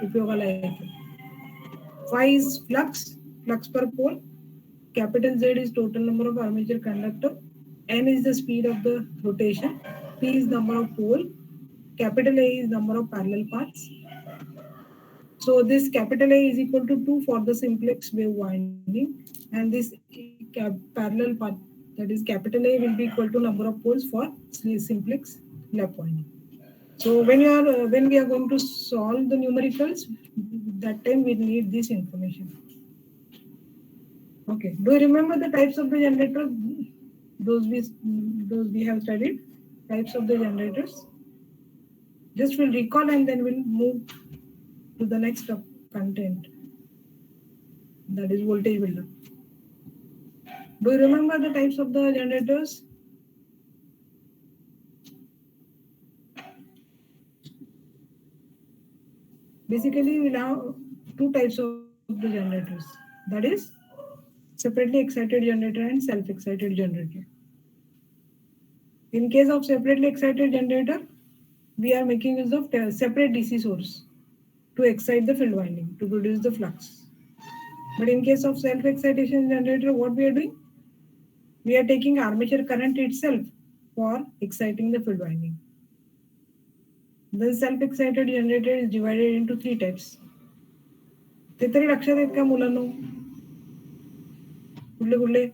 उपयोगाला येतं. Phi is flux per pole. Capital Z is total number of armature conductor. N is the speed of the rotation. P is number of pole. Capital A is number of parallel paths. So this capital A is equal to 2 for the simplex wave winding, and this parallel path, that is capital A, will be equal to number of poles for simplex lap winding. So when we are going to solve the numericals, that time we need this information. Okay. Do you remember the types of the generators? Those we have studied. Types of the generators. Just we'll recall and then we'll move to the next content. That is voltage buildup. Do you remember the types of the generators? Basically, we'll have two types of the generators. That is separately excited generator and self-excited generator. In case of separately excited generator, we are making use of separate DC source to excite the field winding to produce the flux. But in case of self-excitation generator, what we are doing? We are taking armature current itself for exciting the field winding. The self-excited generator is divided into three types. ते तरी लक्षात आहेत का मुलांनो? कुठले कुठले?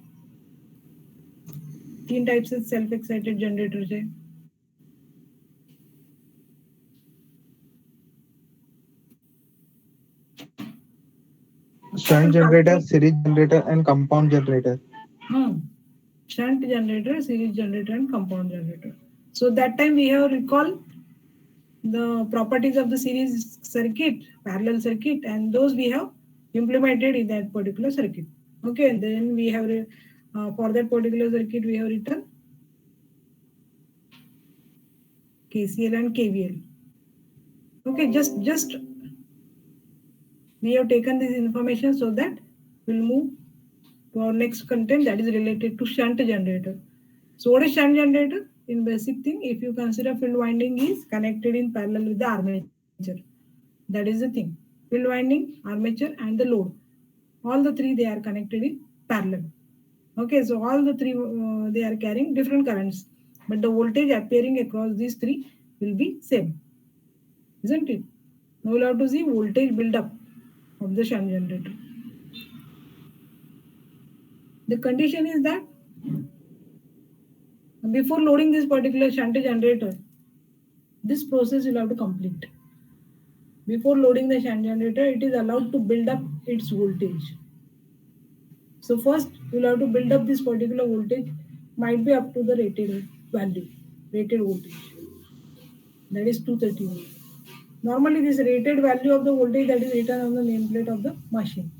तीन types आहेत self-excited generatorचे. Shunt generator, series generator, and compound generator. Shunt generator, series generator, and compound generator. So that time we have recall the properties of the series circuit, parallel circuit, and those we have implemented in that particular circuit. Okay, and then we have for that particular circuit we have written KCL and KVL. Okay, just we have taken this information so that we'll move to our next content, that is related to shunt generator. So what is shunt generator? In basic thing, if you consider field winding is connected in parallel with the armature, that is the thing. Field winding, armature, and the load. All the three they are connected in parallel. Okay, so all the three they are carrying different currents, but the voltage appearing across these three will be same, isn't it? Now we'll have to see voltage build-up of the shunt generator. The condition is that before loading this particular shunt generator, this process will have to complete. Before loading the shunt generator, it is allowed to build up its voltage. So first, you'll have to build up this particular voltage, might be up to the rated value, rated voltage. That is 230 volt. Normally, this rated value of the voltage that is written on the nameplate of the machine.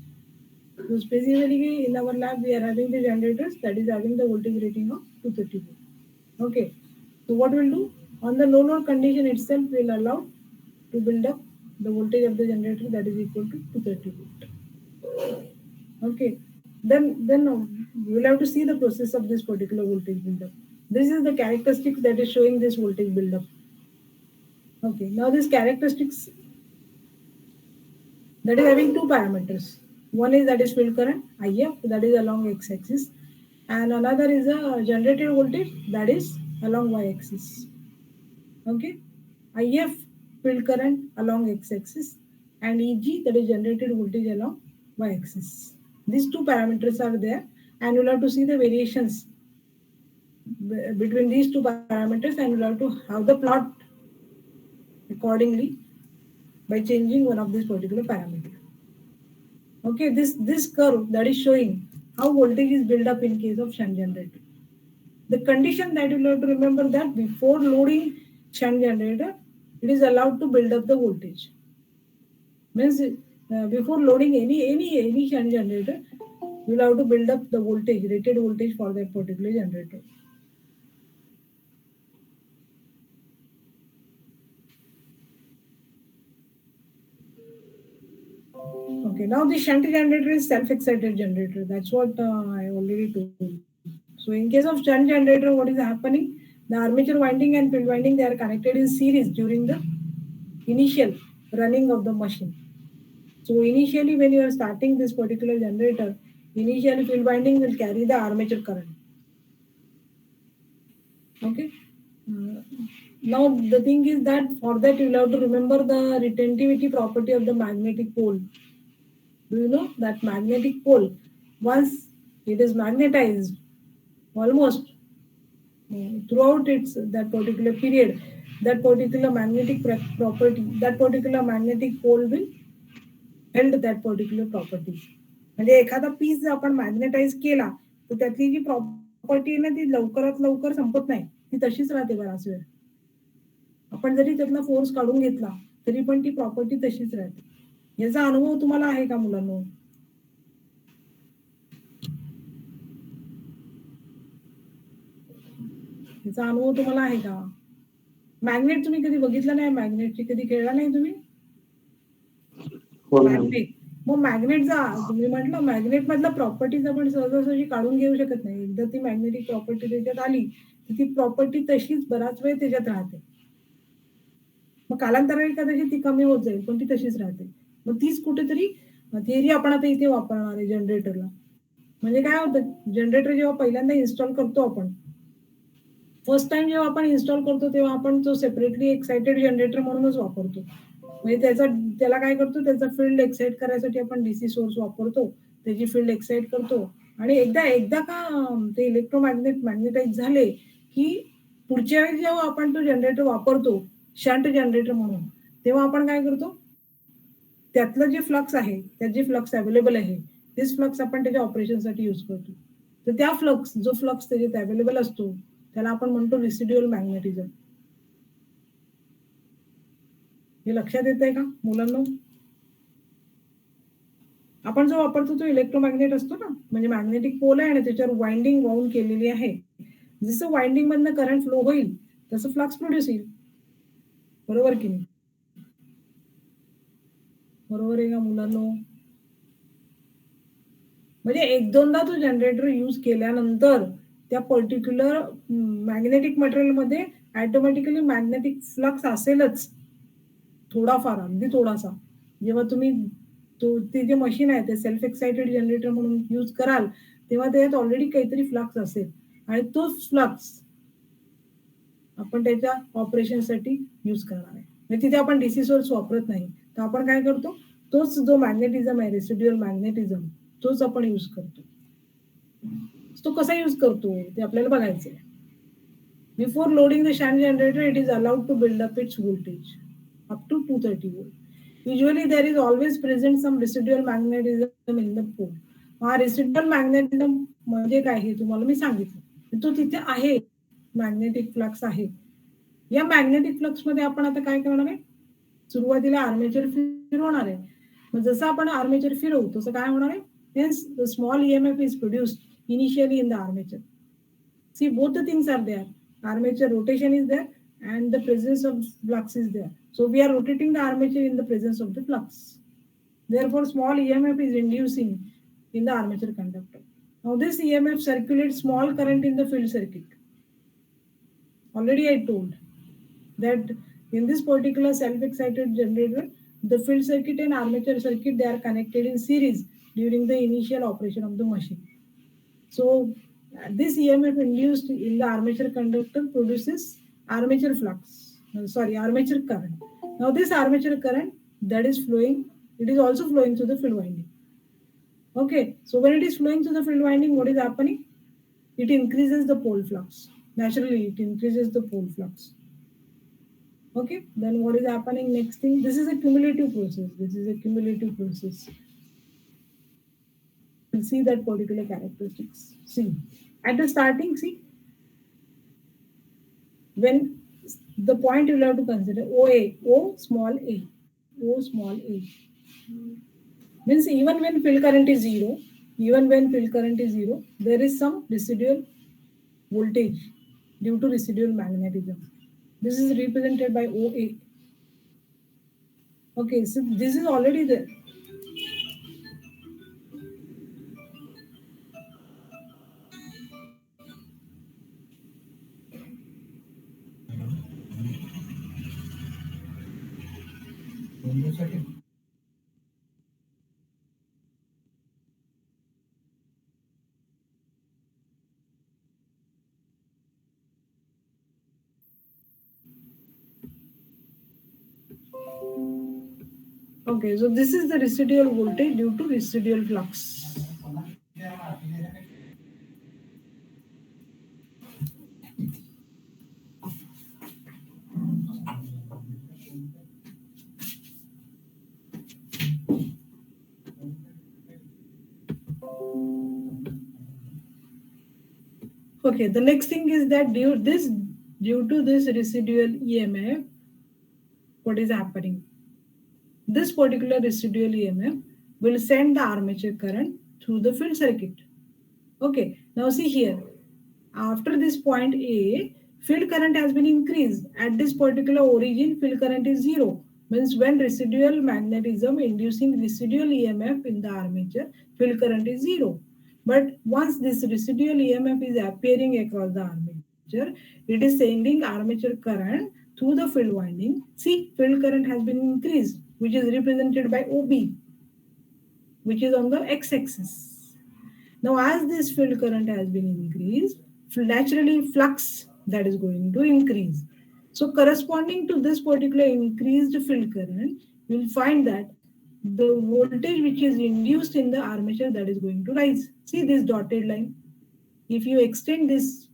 So specifically in our lab, we are having the generators that is having the voltage rating of 230 volt. Okay. So what we'll do? On the no load condition itself, we'll allow to build up the voltage of the generator that is equal to 230 volt. Okay. Then we'll have to see the process of this particular voltage build-up. This is the characteristics that is showing this voltage build-up. Okay. Now these characteristics that is having two parameters. One is that is field current, IF, that is along x-axis, and another is a generated voltage that is along y-axis. Okay, IF field current along x-axis and EG, that is generated voltage along y-axis. These two parameters are there, and you'll have to see the variations between these two parameters, and you'll have to have the plot accordingly by changing one of these particular parameters. Okay, this curve that is showing how voltage is built up in case of shunt generator. The condition that you have to remember that before loading shunt generator, it is allowed to build up the voltage. Means before loading any shunt generator, you will have to build up the voltage, rated voltage for that particular generator. Okay, now the shunt generator is self-excited generator. That's what I already told. So in case of shunt generator, what is happening? The armature winding and field winding, they are connected in series during the initial running of the machine. So initially when you are starting this particular generator, initially field winding will carry the armature current. Okay. Now the thing is that for that you will have to remember the retentivity property of the magnetic pole. Do you know that magnetic pole, once it is magnetized almost throughout its that particular period, that particular magnetic property, that particular magnetic pole will held that particular property. म्हणजे एखादा piece जर आपण magnetise केला तर त्यातली जी property आहे ना ती लवकरात लवकर संपत नाही, ती तशीच राहते बराच वेळ. आपण जरी त्यातला फोर्स काढून घेतला तरी पण ती प्रॉपर्टी तशीच राहते. याचा अनुभव तुम्हाला आहे का मुलांनो? याचा अनुभव तुम्हाला आहे का? मॅग्नेट तुम्ही कधी बघितलं नाही? मॅग्नेटची कधी खेळला नाही तुम्ही? मॅग्नेट. मग मॅग्नेटचा तुम्ही म्हटलं मॅग्नेट मधला प्रॉपर्टीज आपण सहजासहजी काढून घेऊ शकत नाही. एकदा ती मॅग्नेटिक प्रॉपर्टी त्याच्यात आली तर ती प्रॉपर्टी तशीच बराच वेळ त्याच्यात राहते. मग कालांतराने कदाचित ती कमी होत जाईल पण ती तशीच राहते. मग तीच कुठेतरी थिअरी आपण आता इथे वापरणार आहे जनरेटरला. म्हणजे काय होतं जनरेटर जेव्हा पहिल्यांदा इन्स्टॉल करतो आपण, फर्स्ट टाइम जेव्हा आपण इन्स्टॉल करतो तेव्हा आपण तो सेपरेटली एक्साइटेड जनरेटर म्हणूनच वापरतो. म्हणजे त्याला काय करतो त्याचा फील्ड एक्साइट करायसाठी आपण डीसी सोर्स वापरतो, त्याची फील्ड एक्साइट करतो आणि एकदा का ते मॅग्नेटाइज झाले की पुढच्या वेळी जेव्हा आपण तो जनरेटर वापरतो शंट जनरेटर म्हणून, तेव्हा आपण काय करतो त्यातलं जे फ्लक्स आहे, त्यात जे फ्लक्स अवेलेबल आहे तेच फ्लक्स आपण त्याच्या ऑपरेशनसाठी यूज करतो. तर त्या जो फ्लक्स त्याच्यात अवेलेबल असतो त्याला आपण म्हणतो रेसिड्युअल मॅग्नेटिझम. हे लक्षात येतंय का मुलांनो? आपण जो वापरतो तो इलेक्ट्रोमॅग्नेट असतो ना, म्हणजे मॅग्नेटिक पोल आहे आणि त्याच्यावर वाइंडिंग वाऊंड केलेली आहे. जसं वाइंडिंग मधनं करंट फ्लो होईल तसं फ्लक्स प्रोड्यूस होईल. बरोबर की नाही? बरोबर आहे का मुलांनो? म्हणजे एक दोनदा तो जनरेटर यूज केल्यानंतर त्या पर्टिक्युलर मॅग्नेटिक मटेरियलमध्ये ऑटोमॅटिकली मॅग्नेटिक फ्लक्स असेलच. थोडाफार, अगदी थोडासा. जेव्हा तुम्ही ते जे मशीन आहे ते सेल्फ एक्साइटेड जनरेटर म्हणून यूज कराल, तेव्हा त्याच्यात ऑलरेडी काहीतरी फ्लक्स असेल आणि तोच फ्लक्स आपण त्याच्या ऑपरेशनसाठी यूज करणार आहे. म्हणजे तिथे आपण डीसी सोर्स वापरत नाही. तर आपण काय करतो, तोच जो मॅग्नेटिझम आहे रेसिड्युअल मॅग्नेटिझम तोच आपण यूज करतो. तो कसा यूज करतो ते आपल्याला बघायचं आहे. Before loading the shunt generator, it is allowed to build up its voltage up to 230 volt. Usually, there is always present some residual magnetism in the pole. हा रेसिड्युअल मॅग्नेटिझम म्हणजे काय हे तुम्हाला मी सांगितलं. तो तिथे आहे, मॅग्नेटिक फ्लक्स आहे. या मॅग्नेटिक फ्लक्स मध्ये आपण आता काय करणार आहे, सुरुवातीला आर्मेचर फिरवणार आहे. मग जसं आपण आर्मेचर फिरवू तसं काय होणार आहे, hence the small EMF is produced initially in the armature. See, both the things are there. Armature rotation is there and the presence of flux is there. So we are rotating the armature in the presence of the flux. Therefore, small EMF is inducing in the armature conductor. Now this EMF circulates small current in the field circuit. Already I told that in this particular self-excited generator, the field circuit and armature circuit, they are connected in series during the initial operation of the machine. So this EMF induced in the armature conductor produces armature armature current. Now this armature current that is flowing, it is also flowing through the field winding. Okay, so when it is flowing through the field winding, what is happening? It increases the pole flux. Naturally, it increases the pole flux. Okay, then what is happening next thing? This is a cumulative process. We'll see that particular characteristics. See, at the starting, see, when the point you'll have to consider O small a, means even when field current is zero, there is some residual voltage due to residual magnetism. This is represented by OA. Okay, so this is already there. Okay, so this is the residual voltage due to residual flux. Okay, the next thing is that due to this residual EMF, what is happening? This particular residual EMF will send the armature current through the field circuit. Okay, now see here. After this point A, field current has been increased. At this particular origin, field current is 0. Means when residual magnetism inducing residual EMF in the armature, field current is 0. But once this residual EMF is appearing across the armature, it is sending armature current through the field winding. See, field current has been increased, which is represented by OB, which is on the x-axis. Now, as this field current has been increased, naturally flux that is going to increase. So, corresponding to this particular increased field current, you will find that the voltage which is induced in the armature that is going to rise. See this dotted line. If you extend this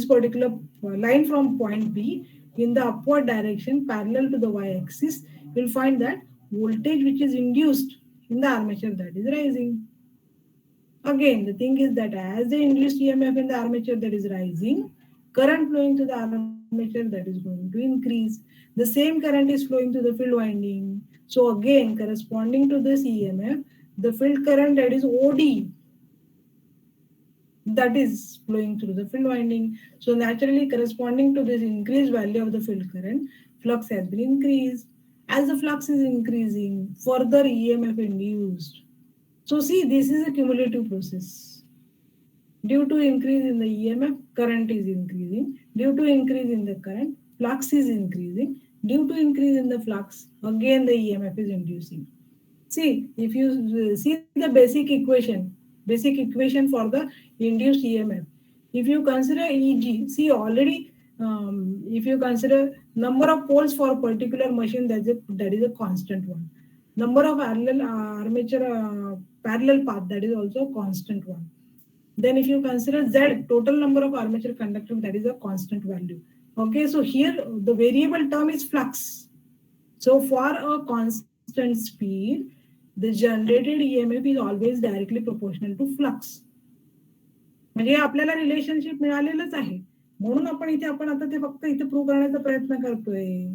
particular line from point B in the upward direction parallel to the y-axis, you will find that voltage which is induced in the armature that is rising. Again, the thing is that as the induced EMF in the armature that is rising, current flowing to the armature that is going to increase. The same current is flowing to the field winding. So again, corresponding to this EMF, the field current that is OD that is flowing through the field winding. So naturally, corresponding to this increased value of the field current, flux has been increased. As the flux is increasing, further EMF induced. So see, this is a cumulative process. Due to increase in the EMF, current is increasing. Due to increase in the current, flux is increasing. Due to increase in the flux, again the EMF is inducing. See, if you see the basic equation for the induced EMF, if you consider EG, see already, if you consider number of poles for a particular machine, that is a constant one. Number of parallel armature parallel path, that is also a constant one. Then if you consider Z, total number of armature conductors, that is a constant value. Okay, so here the variable term is flux. So for a constant speed, the generated EMF is always directly proportional to flux. म्हणजे आपल्याला relationship मिळालेलंच आहे, म्हणून आपण आता ते फक्त इथे prove करण्याचा प्रयत्न करतोय.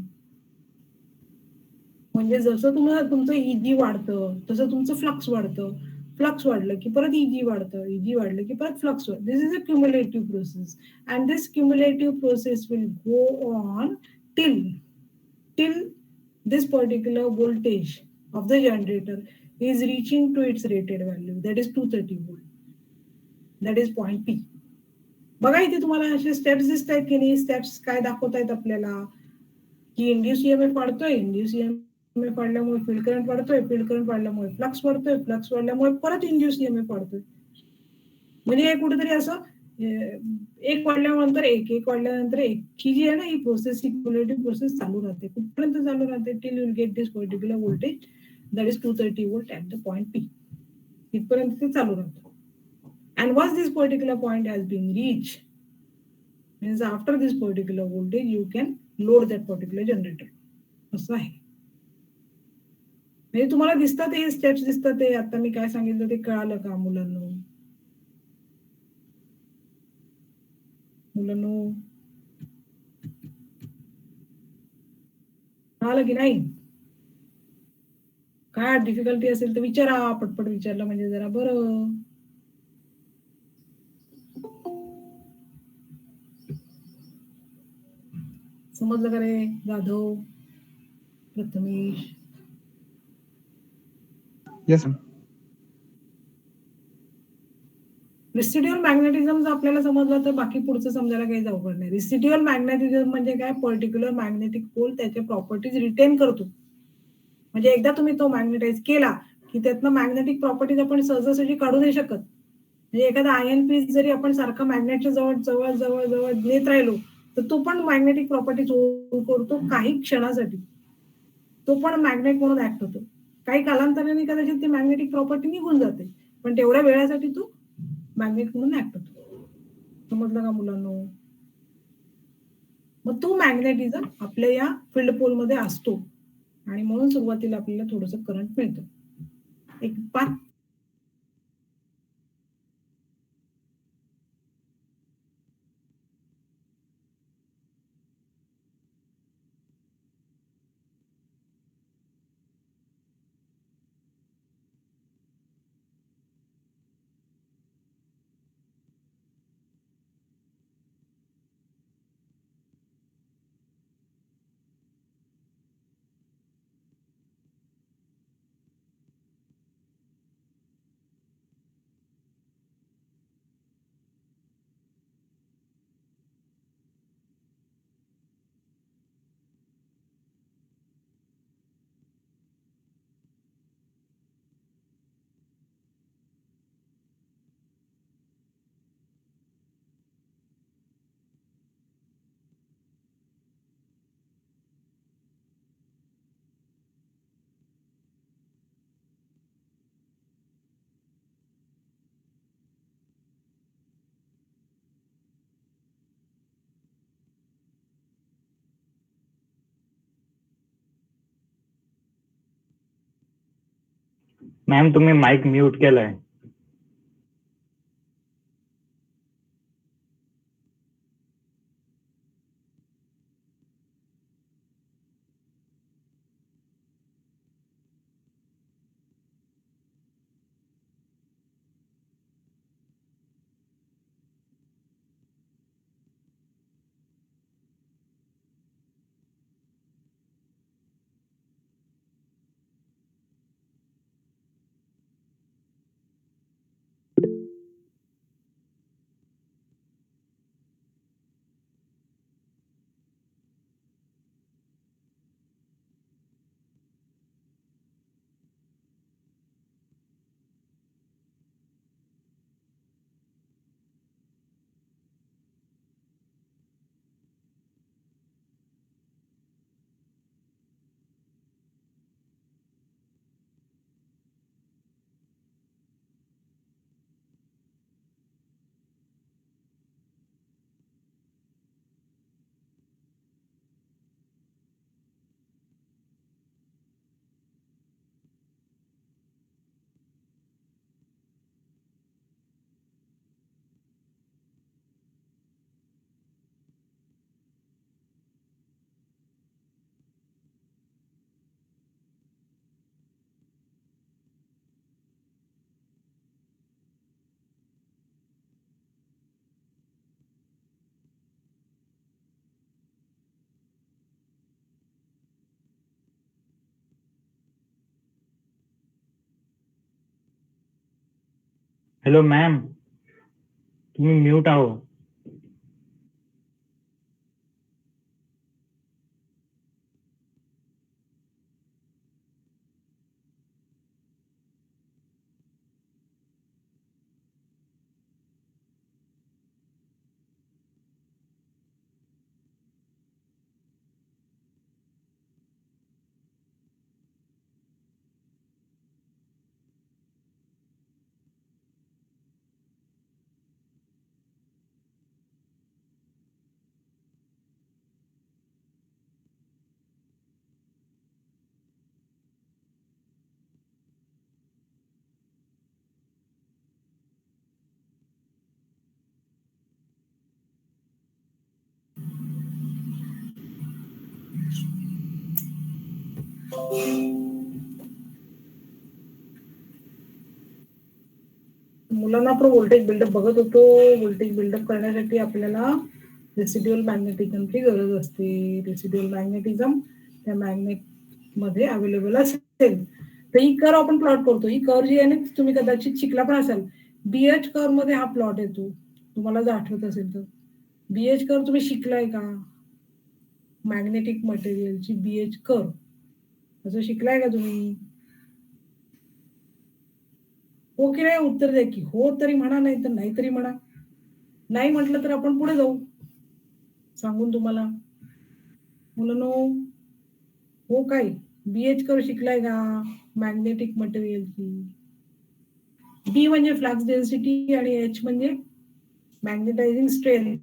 म्हणजे जसं तुम्हाला तुमचं इजी वाढतं तसं तुमचं फ्लक्स वाढतं. फ्लक्स वाढलं की परत इजी वाढतं, इजी वाढलं की परत फ्लक्स वाढतं. This is a cumulative process and this cumulative process will go on till this particular voltage of the generator is reaching to its rated value, that is 230 volt, that is point P. बघा इथे तुम्हाला असे steps दिसत आहेत की नाही. Steps काय दाखवत आहेत आपल्याला की इंड्यूस ईएमएफ वाढतोय, इंड्यूस ईएमएफ वाढल्यामुळे फील्ड करंट वाढतोय, फील्ड करंट वाढल्यामुळे फ्लक्स वाढतोय, फ्लक्स वाढल्यामुळे परत इंड्यूस ईएमएफ वाढतोय. म्हणजे हे कुठेतरी असं एक वाढल्यानंतर एक वाढल्यानंतर एक ही जी आहे ना, ही प्रोसेस, ही क्युम्युलेटिव्ह प्रोसेस चालू राहते. कुठपर्यंत चालू राहते? Till you get this particular voltage that is 230 volt at the point P. इथपर्यंत ते चालू राहतं. And once this particular point has been reached, means after this particular voltage, you can load that particular generator. असं आहे. म्हणजे तुम्हाला दिसतात हे स्टेप्स दिसतात ते. आता मी काय सांगितलं ते कळालं का मुलांनो? कळालं की नाही? काय डिफिकल्टी असेल तर विचारा, पटपट विचारलं म्हणजे जरा बरं. समजलं का रे जाधव, प्रथमेश? येस. रिसिड्युअल मॅग्नेटिझम जर आपल्याला समजलं तर बाकी पुढचं समजायला काही अवघड नाही. रिसिड्युअल मॅग्नेटिझम म्हणजे काय? पर्टिक्युलर मॅग्नेटिक पोल त्याच्या प्रॉपर्टीज रिटेन करतो. म्हणजे एकदा तुम्ही तो मॅग्नेटाइज केला की त्यातनं मॅग्नेटिक प्रॉपर्टीज आपण सहजासहजी काढू नाही शकत. म्हणजे एखादा आयर्न पीस जरी आपण सारखा मॅग्नेटच्या जवळ जवळ जवळ जवळ नेत राहिलो तर तो पण मॅग्नेटिक प्रॉपर्टीज करतो काही क्षणासाठी. तो पण मॅग्नेट म्हणून ऍक्ट होतो. काही कालांतराने कदाचित ती मॅग्नेटिक प्रॉपर्टी निघून जाते, पण तेवढ्या वेळासाठी तो मॅग्नेट म्हणून ऍक्ट होतो. समजलं का मुलांनो? मग तो मॅग्नेटिझम आपल्या या फील्ड पोलमध्ये असतो आणि म्हणून सुरुवातीला आपल्याला थोडंसं करंट मिळतं. एक 5 मॅम तुम्ही माईक म्यूट केलाय. हॅलो मॅम, तुम्ही म्यूट आहो. मुलांना आपण व्होल्टेज बिल्डअप बघत होतो. व्होल्टेज बिल्डअप करण्यासाठी आपल्याला रेसिड्युअल मॅग्नेटिझमची गरज असते. रेसिड्युअल मॅग्नेटिझम त्या मॅग्नेट मध्ये अवेलेबल असेल तर ही कर्व आपण प्लॉट करतो. ही कर्व जी आहे ना तुम्ही कदाचित शिकला पण असाल. बीएच कर्व मध्ये हा प्लॉट येतो. तुम्हाला जर आठवत असेल तर बीएच कर्व तुम्ही शिकलाय का? मॅग्नेटिक मटेरियलची बीएच कर्व असं शिकलाय का तुम्ही? हो की नाही उत्तर द्या की. हो तरी म्हणा, नाही तर नाही तरी म्हणा. नाही म्हटलं तर आपण पुढे जाऊ सांगून तुम्हाला. मुलांनो, हो काय? BH कर शिकलाय का मॅग्नेटिक मटेरियलची? B म्हणजे फ्लक्स डेन्सिटी आणि H म्हणजे मॅग्नेटायझिंग स्ट्रेंथ.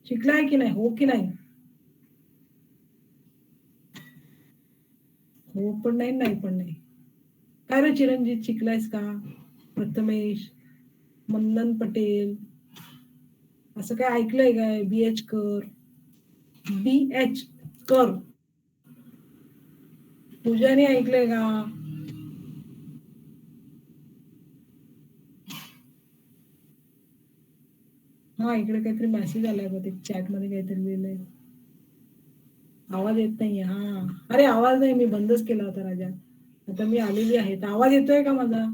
शिकलाय की नाही? हो की नाही? हो पण नाही, नाही पण नाही. काय रे चिरंजीत शिकलायस का? प्रथमेश, मंदन पटेल, असं काय ऐकलंय काय? BH कर, BH कर. पूजाने ऐकलंय का? हा इकडे काहीतरी मेसेज आलाय बघ, चॅट मध्ये काहीतरी लिहिलंय. आवाज येत नाहीये. हा अरे आवाज नाही, मी बंदच केला होता राजा. आता मी आलेली आहे. तर आवाज येतोय का माझा?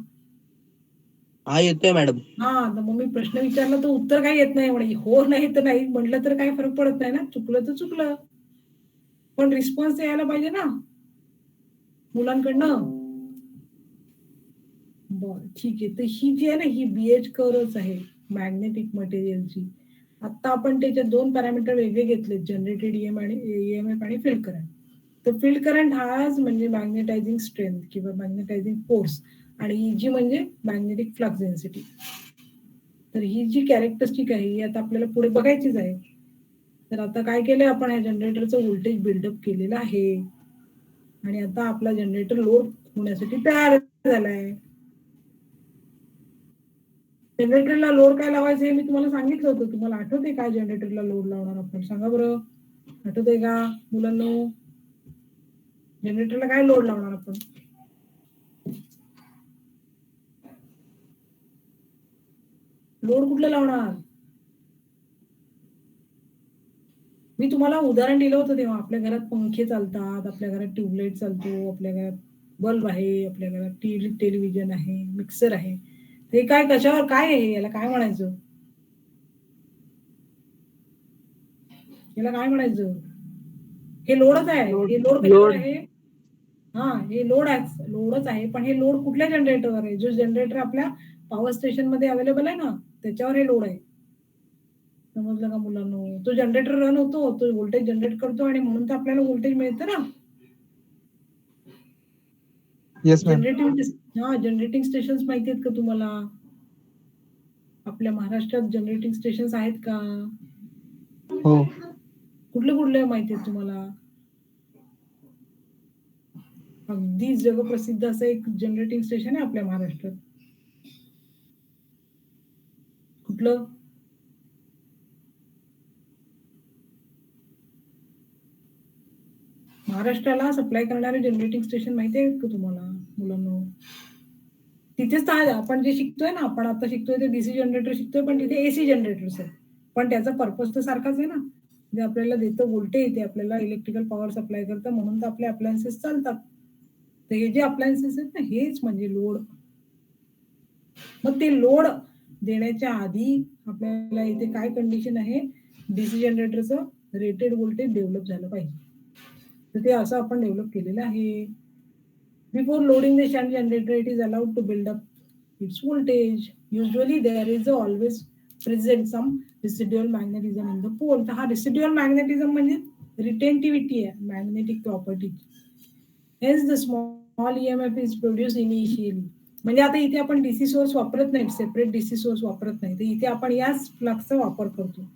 हा येतोय मॅडम. हा तर मग मी प्रश्न विचारला तर उत्तर काही येत नाही म्हणे. हो नाही तर नाही म्हटलं तर काही फरक पडत नाही ना. चुकलं तर चुकलं, पण रिस्पॉन्स यायला पाहिजे ना मुलांकडनं. बर ठीक आहे. तर ही जी आहे ना ही BH कर्वच आहे मॅग्नेटिक मटेरियलची. आता आपण त्याचे 2 पॅरामीटर वेगळे घेतले, जनरेटेड EMF आणि फील्ड करंट. तर फील्ड करंट हाच म्हणजे मॅग्नेटायझिंग स्ट्रेंथ किंवा मॅग्नेटायझिंग फोर्स, आणि Eg म्हणजे मॅग्नेटिक फ्लक्स डेन्सिटी. तर ही जी कॅरेक्टरिस्टिक आहे ही आता आपल्याला पुढे बघायचीच आहे. तर आता काय केलंय आपण, या जनरेटरचं व्होल्टेज बिल्डअप केलेलं आहे आणि आता आपला जनरेटर लोड होण्यासाठी तयार झालाय. जनरेटरला लोड काय लावायचं हे मी तुम्हाला सांगितलं होतं. तुम्हाला आठवतंय काय जनरेटरला लोड लावणार आपण? सांगा बरं, आठवतंय का मुलांनो? जनरेटरला काय लोड लावणार आपण? लोड कुठलं लावणार? मी तुम्हाला उदाहरण दिलं होतं तेव्हा. आपल्या घरात पंखे चालतात, आपल्या घरात ट्यूबलाईट चालतो, आपल्या घरात बल्ब आहे, आपल्या घरात टेलिव्हिजन आहे, मिक्सर आहे. ते काय कशावर काय आहे? याला काय म्हणायचं? याला काय म्हणायचं? हे लोडच आहे. हे लोड कशावर आहे? हा हे लोडच आहे, पण हे लोड कुठल्या जनरेटरवर आहे? जो जनरेटर आपल्या पॉवर स्टेशन मध्ये अवेलेबल आहे ना, त्याच्यावर हे लोड आहे. समजलं का मुलांनो? तो जनरेटर रन होतो, तो व्होल्टेज जनरेट करतो आणि म्हणून तर आपल्याला व्होल्टेज मिळतं ना. Yes, ma'am. जनरेटिंग स्टेशन्स माहिती आहेत का तुम्हाला? आपल्या महाराष्ट्रात जनरेटिंग स्टेशन्स आहेत का? हो. कुठले कुठले माहिती आहेत तुम्हाला? अगदी जगप्रसिद्ध असं एक जनरेटिंग स्टेशन आहे आपल्या महाराष्ट्रात. कुठलं? महाराष्ट्राला सप्लाय करणारे जनरेटिंग स्टेशन माहिती आहेत का तुम्हाला मुलांनो? तिथेच तर आपण जे शिकतोय ना, आपण आता शिकतोय ते DC जनरेटर शिकतोय, पण तिथे AC जनरेटर्स आहेत. पण त्याचा पर्पज तर सारखाच आहे ना. जे आपल्याला देतं व्होल्टेज, ते आपल्याला इलेक्ट्रिकल पॉवर सप्लाय करतं, म्हणून तर आपले अप्लायन्सेस चालतात. तर हे जे अप्लायन्सेस आहेत ना, हेच म्हणजे लोड. मग ते लोड देण्याच्या आधी आपल्याला इथे काय कंडिशन आहे? DC जनरेटरचं रेटेड व्होल्टेज डेव्हलप झालं पाहिजे. तर ते असं आपण डेव्हलप केलेलं आहे. Before loading the shunt generator, it is allowed to build up its voltage. Usually there is always present some residual magnetism in the pole. तर हा residual magnetism म्हणजे retentivity आहे, magnetic property. Hence the small EMF is produced initially. म्हणजे आता इथे आपण DC source वापरत नाही, सेपरेट DC सोर्स वापरत नाही, तर इथे आपण याच फ्लक्सचा वापर करतो.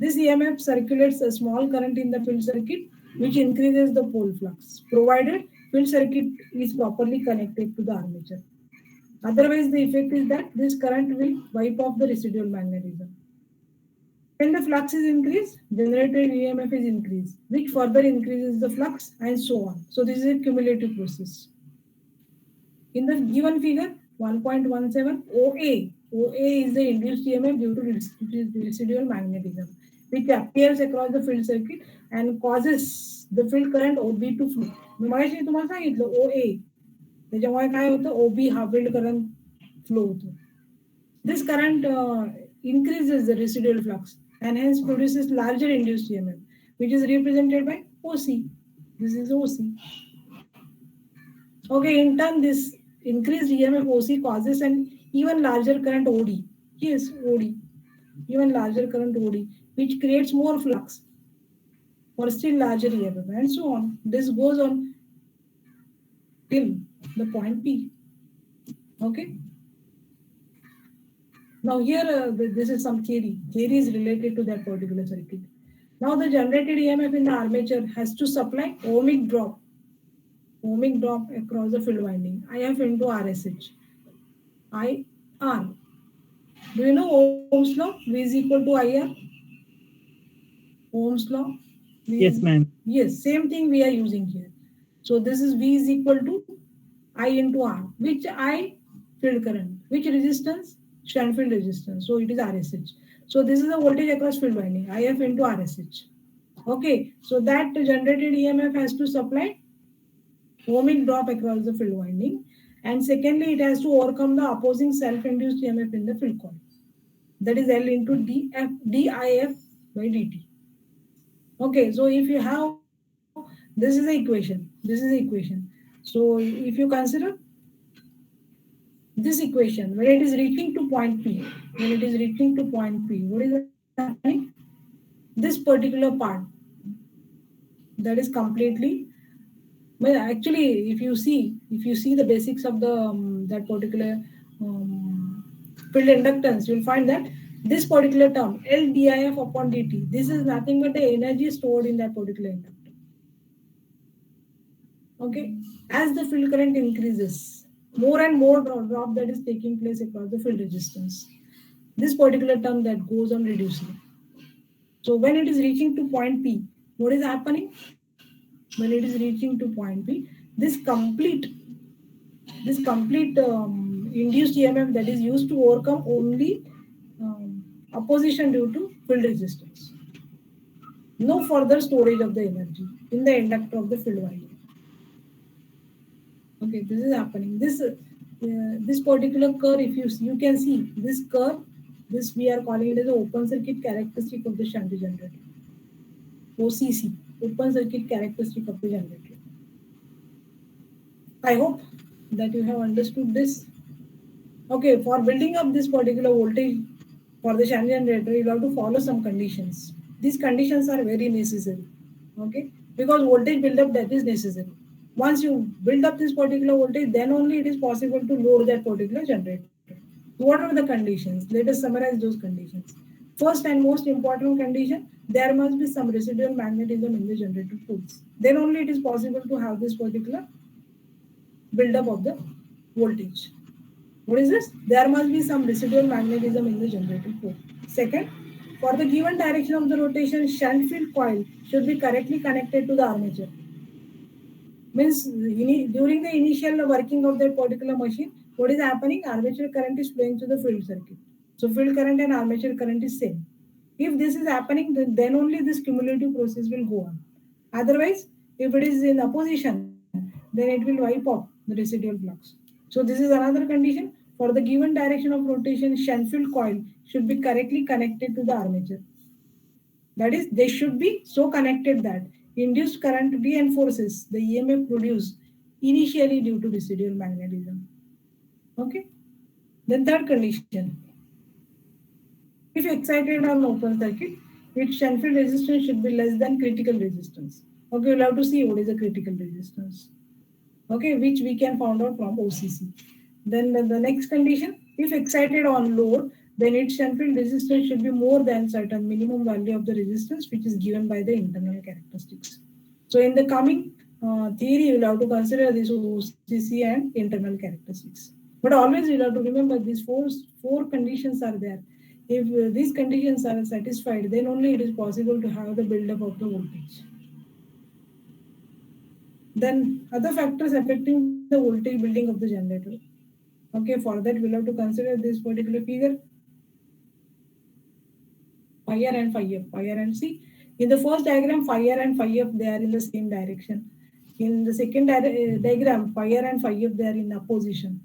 This EMF circulates a small current in the field circuit which increases the pole flux, provided field circuit is properly connected to the armature. Otherwise, the effect is that this current will wipe off the residual magnetism. When the flux is increased, generated EMF is increased, which further increases the flux and so on. So this is a cumulative process. In the given figure 1.17, OA is the induced EMF due to residual magnetism, which appears across the field circuit and causes the field current OB to flow. मी मगाशी तुम्हाला सांगितलं OA, त्याच्यामुळे काय होतं? OB हा field current flow होतो. This current increases the residual flux and hence produces larger induced EMF, which is represented by OC. This is OC. Okay, in turn, this increased EMF OC causes an even larger current OD. Yes, OD. Even larger current OD, which creates more flux for still larger EMF and so on. This goes on till the point P. Okay. Now here, this is some theory. Theory is related to that particular circuit. Now the generated EMF in the armature has to supply ohmic drop across the field winding, IF into RSH. IR. Do you know Ohm's law? V is equal to IR. Ohm's law. Yes, ma'am. Yes, same thing we are using here. So this is V is equal to I into R. Which I? Field current. Which resistance? Shunt field resistance. So it is RSH. So this is the voltage across field winding, IF into RSH. Okay, so that generated EMF has to supply ohmic drop across the field winding, and secondly, it has to overcome the opposing self-induced EMF in the field coil. That is L into DIF by dt. Okay, so if you have, this is the equation. So if you consider this equation, when it is reaching to point P, what is happening? This particular part, that is completely, well, actually, if you see the basics of the that particular field inductance, you'll find that this particular term L DIF upon dt, this is nothing but the energy stored in that particular inductor. Okay, as the field current increases, more and more drop that is taking place across the field resistance. This particular term that goes on reducing. So when it is reaching to point P, what is happening? When it is reaching to point P, this complete induced EMF that is used to overcome only opposition due to field resistance. No further storage of the energy in the inductor of the field winding. Okay, this is happening. This particular curve, if you can see this curve, this we are calling it as the open circuit characteristic of the shunt generator. OCC, open circuit characteristic of the generator. I hope that you have understood this. Okay, for building up this particular voltage for the shunt generator, you have to follow some conditions. These conditions are very necessary. Okay, because voltage build-up, that is necessary. Once you build up this particular voltage, then only it is possible to load that particular generator. What are the conditions? Let us summarize those conditions. First and most important condition, there must be some residual magnetism in the generator poles. Then only it is possible to have this particular build-up of the voltage. What is this? There must be some residual magnetism in the generator pole. Second, for the given direction of the rotation, shunt field coil should be correctly connected to the armature. Means during the initial working of that particular machine, what is happening? Armature current is flowing to the field circuit. So field current and armature current is same. If this is happening, then only this cumulative process will go on. Otherwise, if it is in opposition, then it will wipe off the residual flux. So this is another condition. For the given direction of rotation, shunt field coil should be correctly connected to the armature. That is, they should be so connected that induced current reinforces the EMF produced initially due to residual magnetism. Okay. Then third condition. If excited on open circuit, its shunt field resistance should be less than critical resistance. Okay, we'll have to see what is the critical resistance. Okay, which we can find out from OCC. Then the next condition, if excited on load, then its shunt field resistance should be more than certain minimum value of the resistance, which is given by the internal characteristics. So in the coming theory, you will have to consider this OCC and internal characteristics. But always you have to remember these four conditions are there. If these conditions are satisfied, then only it is possible to have the buildup of the voltage. Then other factors affecting the voltage building of the generator. Okay, for that we'll have to consider this particular figure. Phi R and Phi F. Phi R and C. In the first diagram, Phi R and Phi F, they are in the same direction. In the second diagram, Phi R and Phi F, they are in opposition.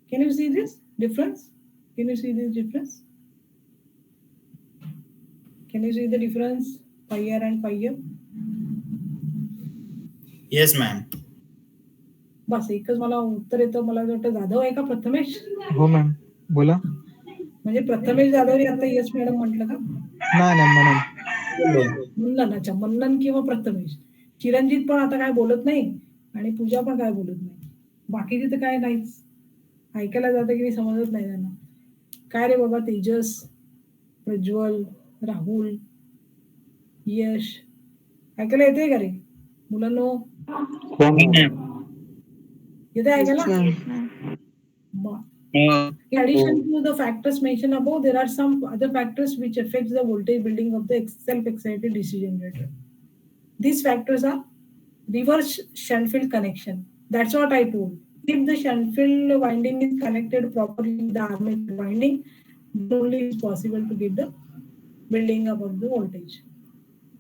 Can you see this difference? Can you see this difference? Can you see the difference? Phi R and Phi F. Yes ma'am. बस एकच मला उत्तर येतं. मला असं वाटतं जाधव आहे का प्रथमेश? हो मॅम, बोला. म्हणजे प्रथमेश जाधवने आता येस मॅडम म्हटलं का? नाही नाही मॅडम. मुन्नन. अच्छा, मुन्नन किंवा प्रथमेश. चिरंजीत पण आता काय बोलत नाही आणि पूजा पण काय बोलत नाही. बाकीचे तर काय नाहीच. ऐकायला जातं की नाही समजत नाही त्यांना. काय रे बाबा तेजस, प्रज्वल, राहुल, यश, ऐकायला येते का रे मुलांनो? हो मॅम. येते ऐकायला? Uh, In addition to the factors mentioned above, there are some other factors which affect the voltage building of the self-excited DC generator. These factors are reverse shunt field connection. That's what I told. If the shunt field winding is connected properly with the armature winding, then only it's possible to get the building up of the voltage.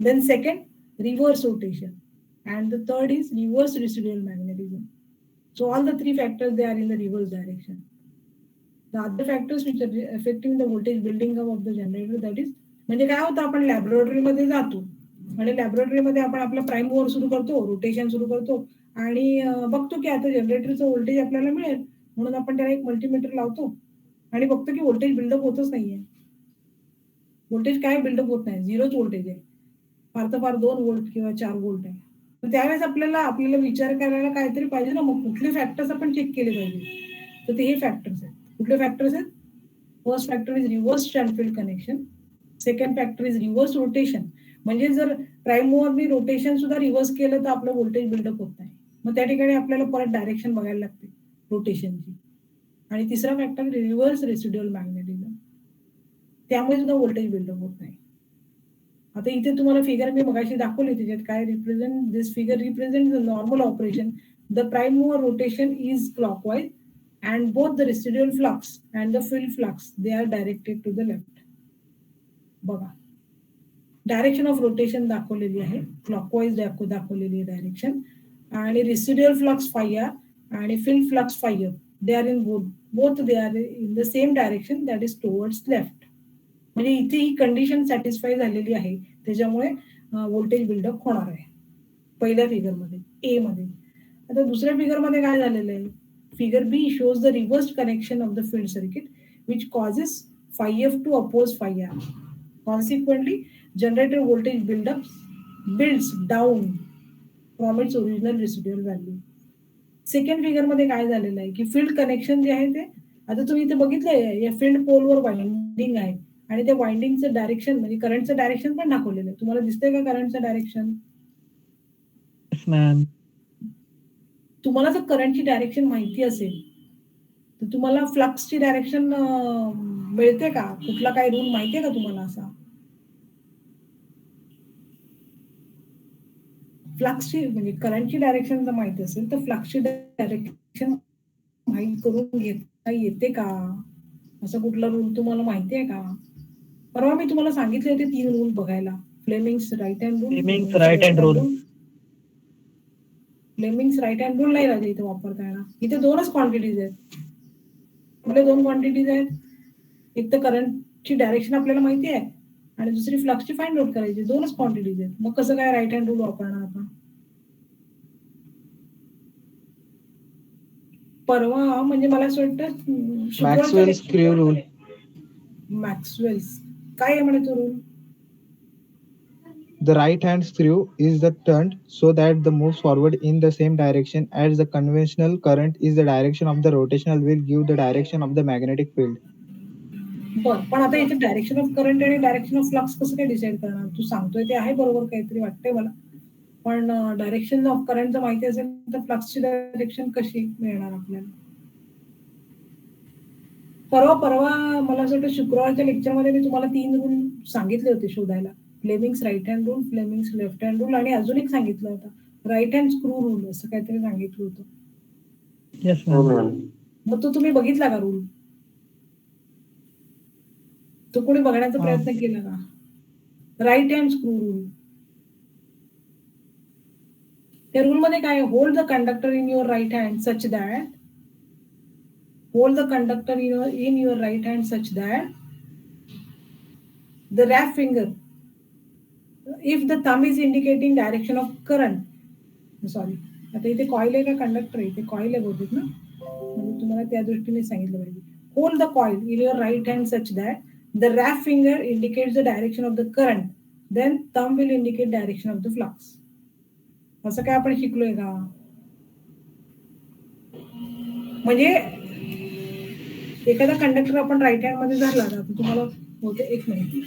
Then second, reverse rotation. And the third is reverse residual magnetism. So all the three factors, they are in the reverse direction. The other factors which are affecting the voltage building up of the generator, that is, म्हणजे काय होतं, आपण लॅबोरेटरीमध्ये जातो आणि लॅबोरेटरीमध्ये आपण आपला prime mover सुरू करतो, रोटेशन सुरू करतो आणि बघतो की आता जनरेटरचं व्होल्टेज आपल्याला मिळेल म्हणून आपण त्याला एक मल्टीमीटर लावतो आणि बघतो की व्होल्टेज बिल्डअप होतच नाहीये. व्होल्टेज काय बिल्डअप होत नाही, झिरोच व्होल्टेज आहे. फार तर फार 2 व्होल्ट किंवा 4 व्होल्ट आहे. तर त्यावेळेस आपल्याला विचार करायला काहीतरी पाहिजे ना, मग कुठले फॅक्टर्स आपण चेक केले पाहिजे. तर ते हे फॅक्टर्स आहेत. कुठले फॅक्टर्स आहेत? First factor is reverse shunt field connection. Second factor is reverse rotation. म्हणजे जर प्राईम मूव्हरनी रोटेशन सुद्धा रिव्हर्स केलं तर आपलं व्होल्टेज बिल्डअप होत नाही. मग त्या ठिकाणी आपल्याला परत डायरेक्शन बघायला लागते रोटेशनची. आणि तिसरा फॅक्टर रिव्हर्स रेसिड्युअल मॅग्नेटिझम. त्यामुळे सुद्धा व्होल्टेज बिल्डअप होत नाही. आता इथे तुम्हाला फिगर मी मगाशी दाखवली, त्याच्यात काय represent, this figure represent the normal operation. The prime mover rotation is clockwise and both the residual flux and the field flux, they are directed to the left. बघा, डायरेक्शन ऑफ रोटेशन दाखवलेली आहे, clockwise दाखवलेली आहे direction, आणि residual flux five R आणि field flux five F, they are in both they are in the same direction, that is towards left. म्हणजे इथे ही condition satisfy झालेली आहे, त्याच्यामुळे व्होल्टेज बिल्डअप होणार आहे पहिल्या फिगरमध्ये, ए मध्ये. आता दुसऱ्या फिगरमध्ये काय झालेलं आहे? Figure B shows the reversed connection of the field circuit, which causes phi F to oppose phi R. Consequently, generator voltage builds down from its original residual value. Second figure मध्ये काय झालेलं आहे की फील्ड कनेक्शन जे आहे ते, आता तुम्ही इथे बघितलंय या फील्ड पोलवर वाइंडिंग आहे आणि त्या वाइंडिंगचं डायरेक्शन म्हणजे करंटचं डायरेक्शन पण दाखवलेलं आहे. तुम्हाला दिसतंय का करंटचं डायरेक्शन? तुम्हाला जर करंटची डायरेक्शन माहिती असेल तर तुम्हाला फ्लक्सची डायरेक्शन मिळते का? कुठला काय रूल माहितीये का तुम्हाला असा? फ्लक्सची म्हणजे करंटची डायरेक्शन जर माहिती असेल तर फ्लक्सची डायरेक्शन माहित करून घेता येते का? असं कुठला रूल तुम्हाला माहिती आहे का? परवा मी तुम्हाला सांगितले होते 3 रूल बघायला. Fleming's right hand rule. Fleming's right hand rule नाही राजा इथे वापरता येणार. इथे 2च क्वांटिटीज आहेत. कुठल्या 2 क्वांटिटीज आहेत? एक तर करंटची डायरेक्शन आपल्याला माहिती आहे आणि दुसरी फ्लक्सची फाइंड आउट करायची. 2च क्वांटिटीज आहेत. मग कसं काय राईट हँड रूल वापरणार आपण? परवा म्हणजे मला असं वाटतं मॅक्सवेल स्क्रू रूल. मॅक्सवेल्स काय आहे म्हणे तो rule? The right hand screw is the turned so that the moves forward in the same direction as the conventional current is the direction of the rotational will give the direction of the magnetic field. बरं, पण आता इथे direction of current आणि direction of flux कसं काय decide करणार? तू सांगतोय ते आहे बरोबर, काहीतरी वाटतंय मला, पण डायरेक्शन ऑफ करंट जर माहिती असेल तर फ्लक्सची डायरेक्शन कशी मिळणार आपल्याला? परवा मला असं वाटतं शुक्रवारच्या लेक्चरमध्ये मी तुम्हाला 3 रूल सांगितले होते शोधायला. Fleming's right hand rule, Fleming's left hand rule आणि अजून एक सांगितलं होतं राईट हँड स्क्रू रूल, असं काहीतरी सांगितलं होतं. मग तो तुम्ही बघितला का रूल? तो कोणी बघण्याचा प्रयत्न केला का? Right hand screw rule. त्या रूल मध्ये काय? Hold the conductor in your right hand such that hold the conductor in your right hand such that the wrap finger, if the thumb is indicating direction of current, sorry, आता इथे coil आहे का conductor आहे? इथे coil आहे बहुतेक ना, म्हणजे तुम्हाला त्या दृष्टीने सांगितलं पाहिजे. Hold the coil in your right hand such that the wrap finger indicates the direction of the current, then thumb will indicate direction of the flux. असं काय आपण शिकलोय का? म्हणजे एखादा कंडक्टर आपण राईट हँड मध्ये धरला ना, तर तुम्हाला होते, एक मिनिट.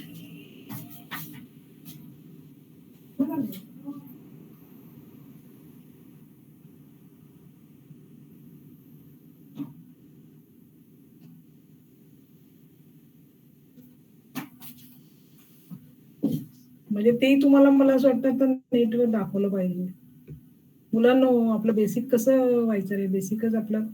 म्हणजे ते तुम्हाला, मला असं वाटतं तर नेटवर दाखवलं पाहिजे. मुलांनो, आपलं बेसिक कसं व्हायचं रे? बेसिकच आपलं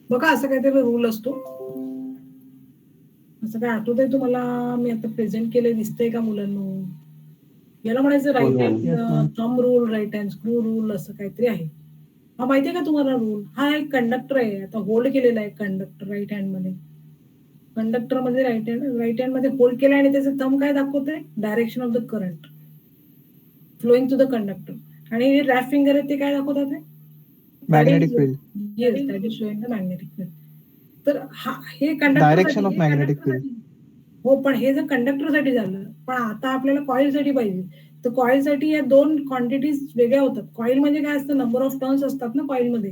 बघा, असं काहीतरी रूल असतो. असं काय आठवतंय तुम्हाला? मी आता प्रेझेंट केलंय, दिसतंय का मुलांनो? याला म्हणायचं right hand thumb rule, right hand screw rule, असं काहीतरी आहे. हा माहितीये का तुम्हाला रूल? हा एक कंडक्टर आहे, आता होल्ड केलेला आहे कंडक्टर राईट हँड मध्ये. कंडक्टर मध्ये राईट हँड मध्ये होल्ड केलाय आणि त्याचं थंब काय दाखवतंय? Direction of the current flowing to the conductor. आणि रॅप फिंगर आहे ते काय दाखवतात? Magnetic field. Yes, that is showing the magnetic field. तर हा, हे conductor direction of magnetic field. हो, पण हे जर कंडक्टर साठी झालं, पण आता आपल्याला कॉईल साठी पाहिजे. तर कॉईल साठी या दोन क्वांटिटीज वेगळ्या होतात. कॉईल म्हणजे काय असतं? नंबर ऑफ टर्न्स असतात ना कॉईल मध्ये.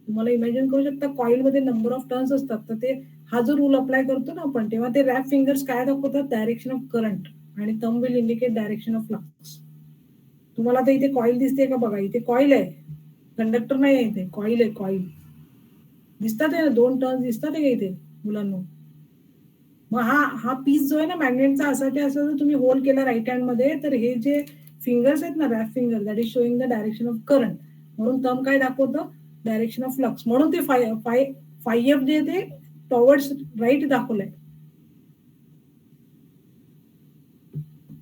तुम्हाला इमॅजिन करू शकता, कॉईल मध्ये नंबर ऑफ टर्न्स असतात. तर ते, हा जो रूल अप्लाय करतो ना आपण, तेव्हा ते रॅप फिंगर्स काय दाखवतात? डायरेक्शन ऑफ करंट, आणि thumb will indicate direction of flux. तुम्हाला आता इथे कॉईल दिसते का? बघा, इथे कॉईल आहे, कंडक्टर नाही आहे, इथे कॉईल आहे. कॉईल दिसतात आहे ना, दोन टर्न्स दिसतात आहे का इथे मुलांना? मग हा हा पीस जो आहे ना मॅग्नेटचा, असाच्या असं जर तुम्ही होल्ड केला राईट हँड मध्ये, तर हे जे फिंगर्स आहेत ना, wrap finger, that is showing the direction of current. म्हणून थंब काय दाखवतं? Direction of flux. म्हणून ते फाय एफ जे ते टॉवर्ड्स राईट दाखवलंय.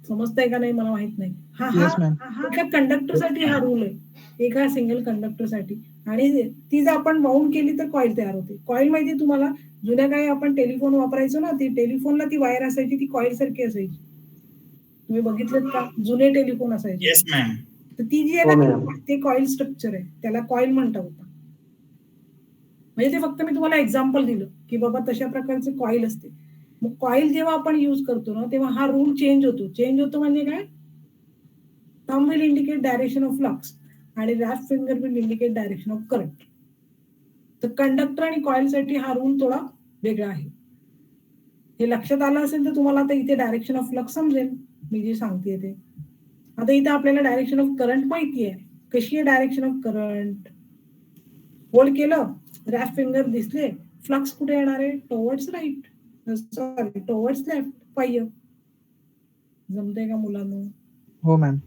समजतंय का नाही मला माहित नाही. हा हा Yes, ma'am. एका कंडक्टर साठी हा रूल आहे, एका सिंगल कंडक्टर साठी. आणि ती जर आपण वाऊंड केली तर कॉईल तयार होते. कॉईल माहिती तुम्हाला, जुन्या काही आपण टेलिफोन वापरायचो ना, ती टेलिफोनला ती वायर असायची, ती कॉईल सारखी असायची. तुम्ही बघितलं का? जुने टेलिफोन असायचे. Yes, ma'am. तर ती जी आहे ना, ते कॉईल स्ट्रक्चर आहे, त्याला कॉईल म्हणतात होता. म्हणजे ते फक्त मी तुम्हाला एक्झाम्पल दिलं की बाबा तशा प्रकारचे कॉईल असते. मग कॉईल जेव्हा आपण युज करतो ना, तेव्हा हा रूल चेंज होतो. चेंज होतो म्हणजे काय? Thumb will indicate direction of flux आणि wrap finger will indicate direction of current. तर कंडक्टर आणि कॉईल साठी हा रूल थोडा वेगळा आहे. हे लक्षात आलं असेल तर तुम्हाला आता इथे डायरेक्शन ऑफ फ्लक्स समजेल मी जे सांगते ते. आता इथे आपल्याला डायरेक्शन ऑफ करंट माहिती आहे. कशी आहे डायरेक्शन ऑफ करंट? होल्ड केलं, रॅप फिंगर दिसले, फ्लक्स कुठे येणार आहे? Towards right, sorry towards left, पाहिजे. जमतंय का मुलांनो? हो मॅम.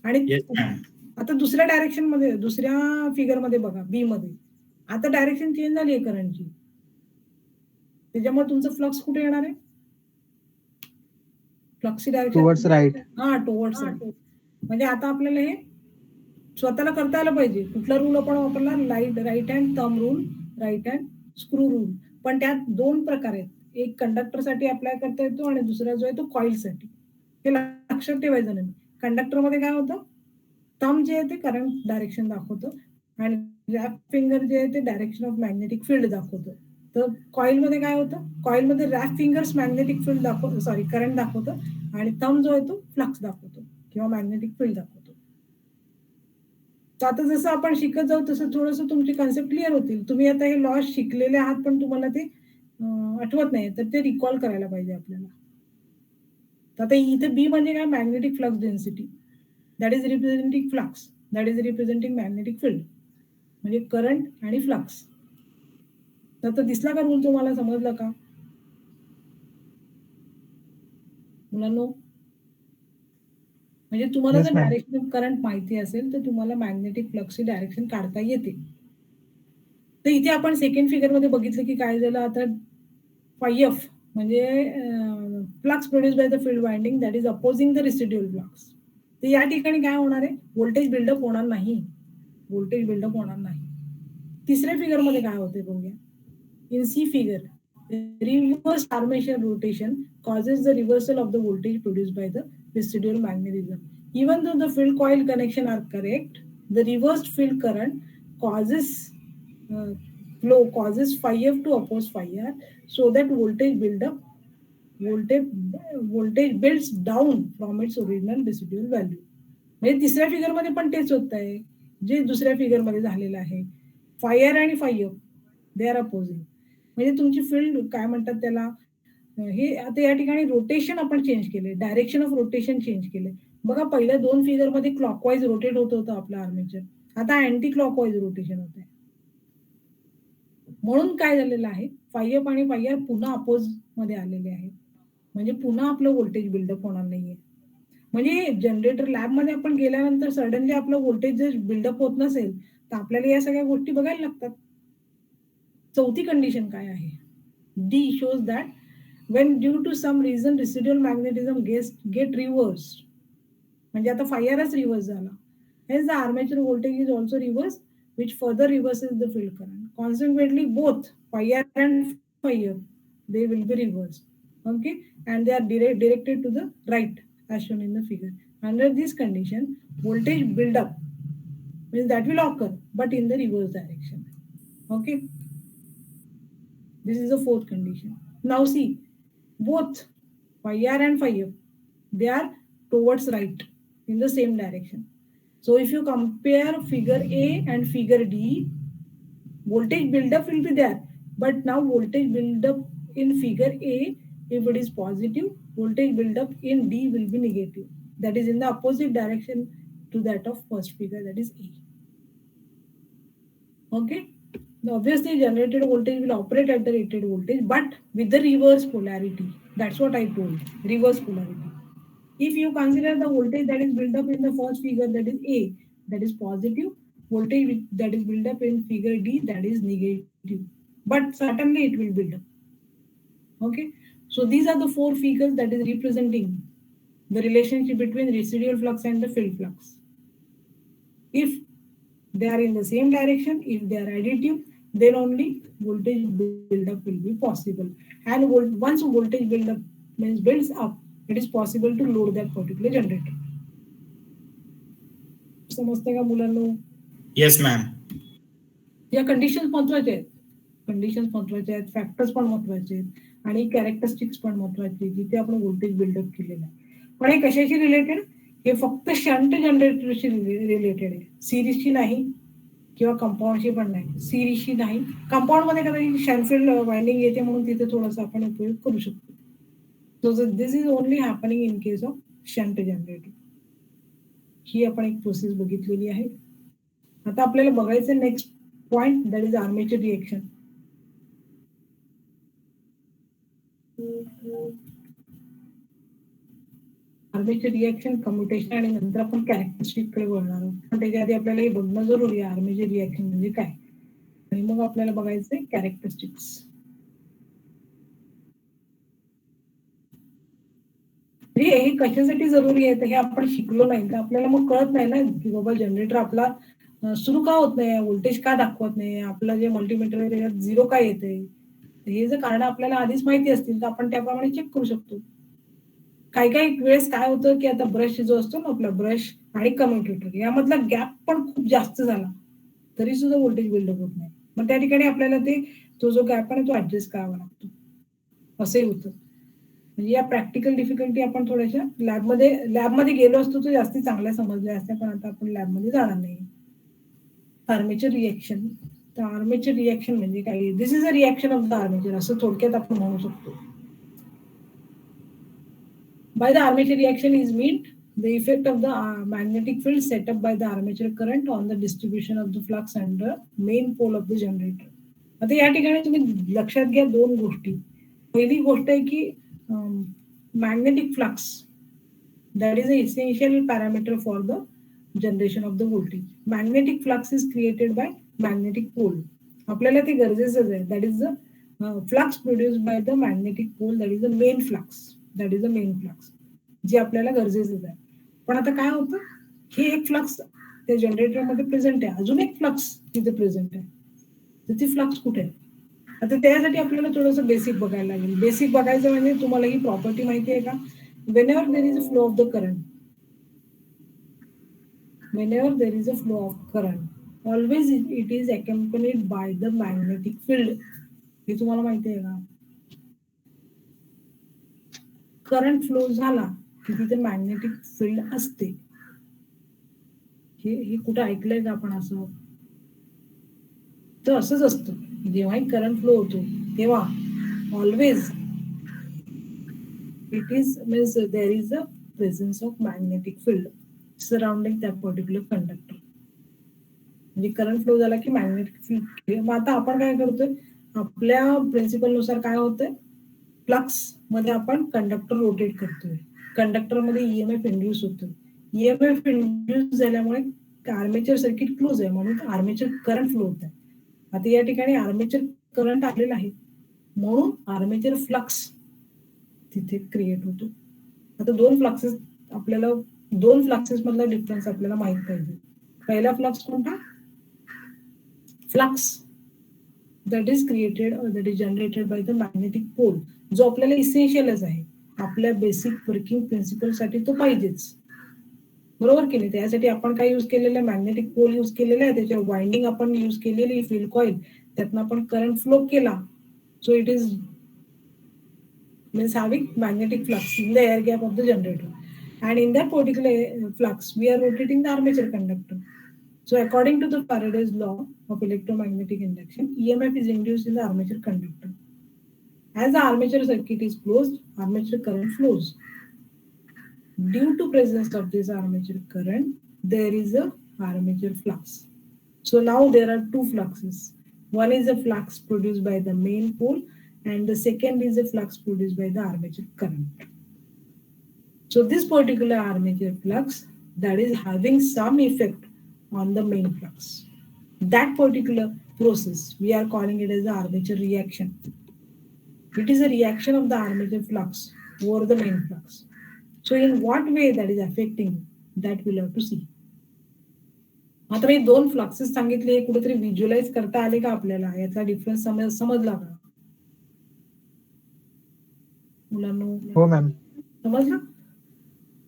आणि येस मॅम. आता दुसऱ्या डायरेक्शन मध्ये, दुसऱ्या फिगर मध्ये बघा, बी मध्ये आता डायरेक्शन चेंज झाली आहे करंटची. त्याच्यामुळे तुमचं फ्लक्स कुठे येणार आहे? फ्लक्सची टुवर्ड्स राईट. डायरेक्शन हा टुवर्ड्स राईट. म्हणजे आता आपल्याला हे स्वतःला करता आलं पाहिजे. कुठला रूल आपण वापरला? Right hand thumb rule, right hand screw rule. पण त्यात दोन प्रकार आहेत. एक कंडक्टर साठी अप्लाय करता येतो आणि दुसरा जो आहे तो कॉईल साठी. हे लक्षात ठेवायचं नाही. कंडक्टर मध्ये काय होतं? थंब जे आहे ते करंट डायरेक्शन दाखवतं आणि रॅप फिंगर जे आहे ते डायरेक्शन ऑफ मॅग्नेटिक फील्ड दाखवतं. तर कॉईल मध्ये काय होतं? कॉईल मध्ये wrap fingers magnetic field current दाखवतं आणि थंब जो आहे तो फ्लक्स दाखवतो किंवा मॅग्नेटिक फील्ड दाखवतो. तर आता जसं आपण शिकत जाऊ तसं थोडंसं तुमची कन्सेप्ट क्लिअर होतील. तुम्ही आता हे लॉस शिकलेले आहात पण तुम्हाला ते आठवत नाही, तर ते रिकॉल करायला पाहिजे आपल्याला. तर आता इथे बी म्हणजे काय? Magnetic flux density, that is representing flux, that is representing magnetic field, म्हणजे करंट आणि फ्लक्स. तर दिसला का रूल तुम्हाला? समजला का मुलांनो? म्हणजे तुम्हाला Yes, जर ma'am. डायरेक्शन ऑफ करंट माहिती असेल तर तुम्हाला मॅग्नेटिक फ्लक्सची डायरेक्शन काढता येते. तर इथे आपण सेकंड फिगर मध्ये बघितलं की काय झालं. आता Φf म्हणजे flux produce by the field winding that is opposing the residual flux. तर या ठिकाणी काय होणार आहे? व्होल्टेज बिल्डअप होणार नाही. व्होल्टेज बिल्डअप होणार नाही. तिसऱ्या फिगर मध्ये काय होते बघूया. In C figure, reverse armature rotation causes the reversal of the voltage produced by the residual magnetism. Even though the field coil connection are correct, the reversed field current causes flow causes phi f to oppose phi r, so that voltage builds down from its original residual value. म्हणजे तिसऱ्या figure मध्ये पण तेच होत आहे जे दुसऱ्या figure मध्ये झालेलं आहे. फाय आर आणि five F they are opposing. म्हणजे तुमची फील्ड काय म्हणतात त्याला, हे आता या ठिकाणी रोटेशन आपण चेंज केले, डायरेक्शन ऑफ रोटेशन चेंज केले. बघा पहिल्या दोन फिगर मध्ये क्लॉकवाईज रोटेट होत होतं आपलं आर्मेचर, आता अँटी क्लॉकवाईज रोटेशन होत आहे. म्हणून काय झालेलं आहे, फाय एफ आणि फाय आर पुन्हा अपोज मध्ये आलेले आहेत. म्हणजे पुन्हा आपलं व्होल्टेज बिल्डअप होणार नाहीये. म्हणजे जनरेटर लॅब मध्ये आपण गेल्यानंतर सडनली आपलं व्होल्टेज जर बिल्डअप होत नसेल तर आपल्याला या सगळ्या गोष्टी बघायला लागतात. चौथी कंडिशन काय आहे? D shows that when due to some reason residual magnetism get reversed, म्हणजे आता फाय आरच रिव्हर्स झाला, hence the armature voltage is also reversed, which further reverses the field current. Consequently, both phi r and phi f they will be reversed. Okay, and they are directed to the right as shown in the figure. Under this condition, voltage buildup means that will occur, but in the reverse direction. Okay, this is the fourth condition. Now see, both phi r and phi f they are towards right in the same direction. So if you compare figure A and figure D, voltage buildup will be there, but now voltage buildup in figure A, if it is positive, voltage buildup in D will be negative. That is in the opposite direction to that of first figure, that is A. Okay. Now, obviously, generated voltage will operate at the rated voltage, but with the reverse polarity. That's what I told. Reverse polarity. If you consider the voltage that is built up in the first figure, that is A, that is positive, voltage that is built up in figure D, that is negative. But certainly it will build up. Okay. So these are the four figures that is representing the relationship between residual flux and the field flux. If they are in the same direction, if they are additive, then only voltage buildup will be possible. And once voltage buildup means builds up, it is possible to load that particular generator. समजते का मुलांनो? Yes ma'am. या conditions महत्वाचे आहेत. Conditions महत्वाचे आहेत, factors पण महत्वाचे आहेत आणि कॅरेक्टरिस्टिक्स पण महत्वाचे आहेत जिथे आपण व्होल्टेज बिल्डअप केलेलं आहे. पण हे कशाशी रिलेटेड? हे फक्त शंट जनरेटरशी रिलेटेड आहे, सिरीजशी नाही किंवा कंपाऊंडशी पण नाही. सिरीजशी नाही, कंपाऊंड मध्ये कदाचित शंट वाइंडिंग येते म्हणून तिथे थोडासा आपण उपयोग करू शकतो. So this is only happening in case of shunt generator. ही आपण एक प्रोसेस बघितलेली आहे. आता आपल्याला बघायचं next point, that is armature reaction. Armature reaction, commutation आणि नंतर आपण कॅरेक्टरिस्टिक कडे वळणार आहोत. पण त्याच्या आधी आपल्याला हे बघणं जरुरी आहे आर्मेचर रिएक्शन म्हणजे काय, आणि मग आपल्याला बघायचंय कॅरेक्टरिस्टिक्स. हे कशासाठी जरुरी आहे तर हे आपण शिकलो नाही तर आपल्याला मग कळत नाही ना की बाबा जनरेटर आपला सुरू का होत नाही, व्होल्टेज का दाखवत नाही, आपलं जे मल्टीमीटर आहे त्याच्यात झिरो का येते. हे जर कारण आपल्याला आधीच माहिती असतील तर आपण त्याप्रमाणे चेक करू शकतो. काही काही वेळेस काय होतं की आता ब्रश जो असतो ना आपला ब्रश आणि कम्युटेटर यामधला गॅप पण खूप जास्त झाला तरी सुद्धा व्होल्टेज बिल्डअप होत नाही. मग त्या ठिकाणी आपल्याला तो जो गॅप आहे तो ऍडजस्ट करावा लागतो. असंही होतं. म्हणजे या प्रॅक्टिकल डिफिकल्टी आपण थोड्याशा लॅबमध्ये गेलो असतो तर जास्ती चांगल्या समजल्या असत्या, पण आता आपण लॅबमध्ये जाणार नाही. Armature reaction. तर आर्मेचर रिएक्शन म्हणजे काय, this is a reaction of the armature असं थोडक्यात आपण म्हणू शकतो. By the armature reaction is meant the effect of the magnetic field set up by the armature current on the distribution of the flux and the main pole of the generator. आता या ठिकाणी तुम्ही लक्षात घ्या दोन गोष्टी. पहिली गोष्ट आहे की magnetic flux that is an essential parameter for the generation of the voltage. Magnetic flux is created by magnetic pole. आपल्याला ते गरजेचंच आहे. That is the flux produced by the magnetic pole, that is the main flux. That is the main flux. जे आपल्याला गरजेचंच आहे. पण आता काय होतं, हे एक फ्लक्स त्या जनरेटरमध्ये प्रेझेंट आहे, अजून एक फ्लक्स तिथे प्रेझेंट आहे. तर ती फ्लक्स कुठे आहे? आता त्यासाठी आपल्याला थोडंसं बेसिक बघायला लागेल. बेसिक बघायचं म्हणजे तुम्हाला ही प्रॉपर्टी माहिती आहे का, whenever there is a flow of the current, always it is accompanied by the magnetic field. हे तुम्हाला माहिती आहे का? करंट फ्लो झाला की तिथे मॅग्नेटिक फील्ड असते. हे कुठं ऐकलंय का आपण असं? तर असंच असतं, जेव्हाही करंट फ्लो होतो तेव्हा always it is means there is a presence of magnetic field surrounding that particular conductor. म्हणजे करंट फ्लो झाला की मॅग्नेटिक फील्ड. मग आता आपण काय करतोय, आपल्या प्रिन्सिपल नुसार काय होतंय, फ्लक्स मध्ये आपण कंडक्टर रोटेट करतोय, कंडक्टर मध्ये ईएमएफ इंड्यूस होतोय. ईएमएफ इंड्यूस झाल्यामुळे आर्मेचर सर्किट क्लोज आहे म्हणून आर्मेचर करंट फ्लो होत आहे. आता या ठिकाणी आर्मेचर करंट आलेला आहे म्हणून आर्मेचर फ्लक्स तिथे क्रिएट होतो. आता दोन फ्लक्सेस मधला डिफरन्स आपल्याला माहित पाहिजे. पहिला फ्लक्स कोणता, flux that is created or that is generated by the magnetic pole, जो आपल्याला इसेन्शियलच आहे, आपल्या बेसिक वर्किंग प्रिन्सिपल साठी तो पाहिजेच, बरोबर की नाही. त्यासाठी आपण काय यूज केलेलं आहे, मॅग्नेटिक पोल यूज केलेला आहे, त्याच्यावर वाइंडिंग आपण यूज केलेली फील्ड कॉइल, त्यातनं आपण करंट फ्लो केला. So it is means having magnetic flux in the air gap of the generator, and in that particular flux we are rotating the armature conductor. So according to the Faraday's law of electromagnetic induction, EMF is induced in the armature conductor. As the armature circuit is closed, armature current flows. Due to presence of this armature current, there is a armature flux. So now there are two fluxes. One is a flux produced by the main pole, and the second is a flux produced by the armature current. So this particular armature flux that is having some effect on the main flux, that particular process we are calling it as the armature reaction. It is a reaction of the armature flux over the main flux. So in what way that is affecting, that we'll have to see. आता मी दोन fluxes सांगितले, हे कुठेतरी visualise करता आले का आपल्याला, याचा डिफरन्स समजला का मुलांनो? हो मॅम, समजला.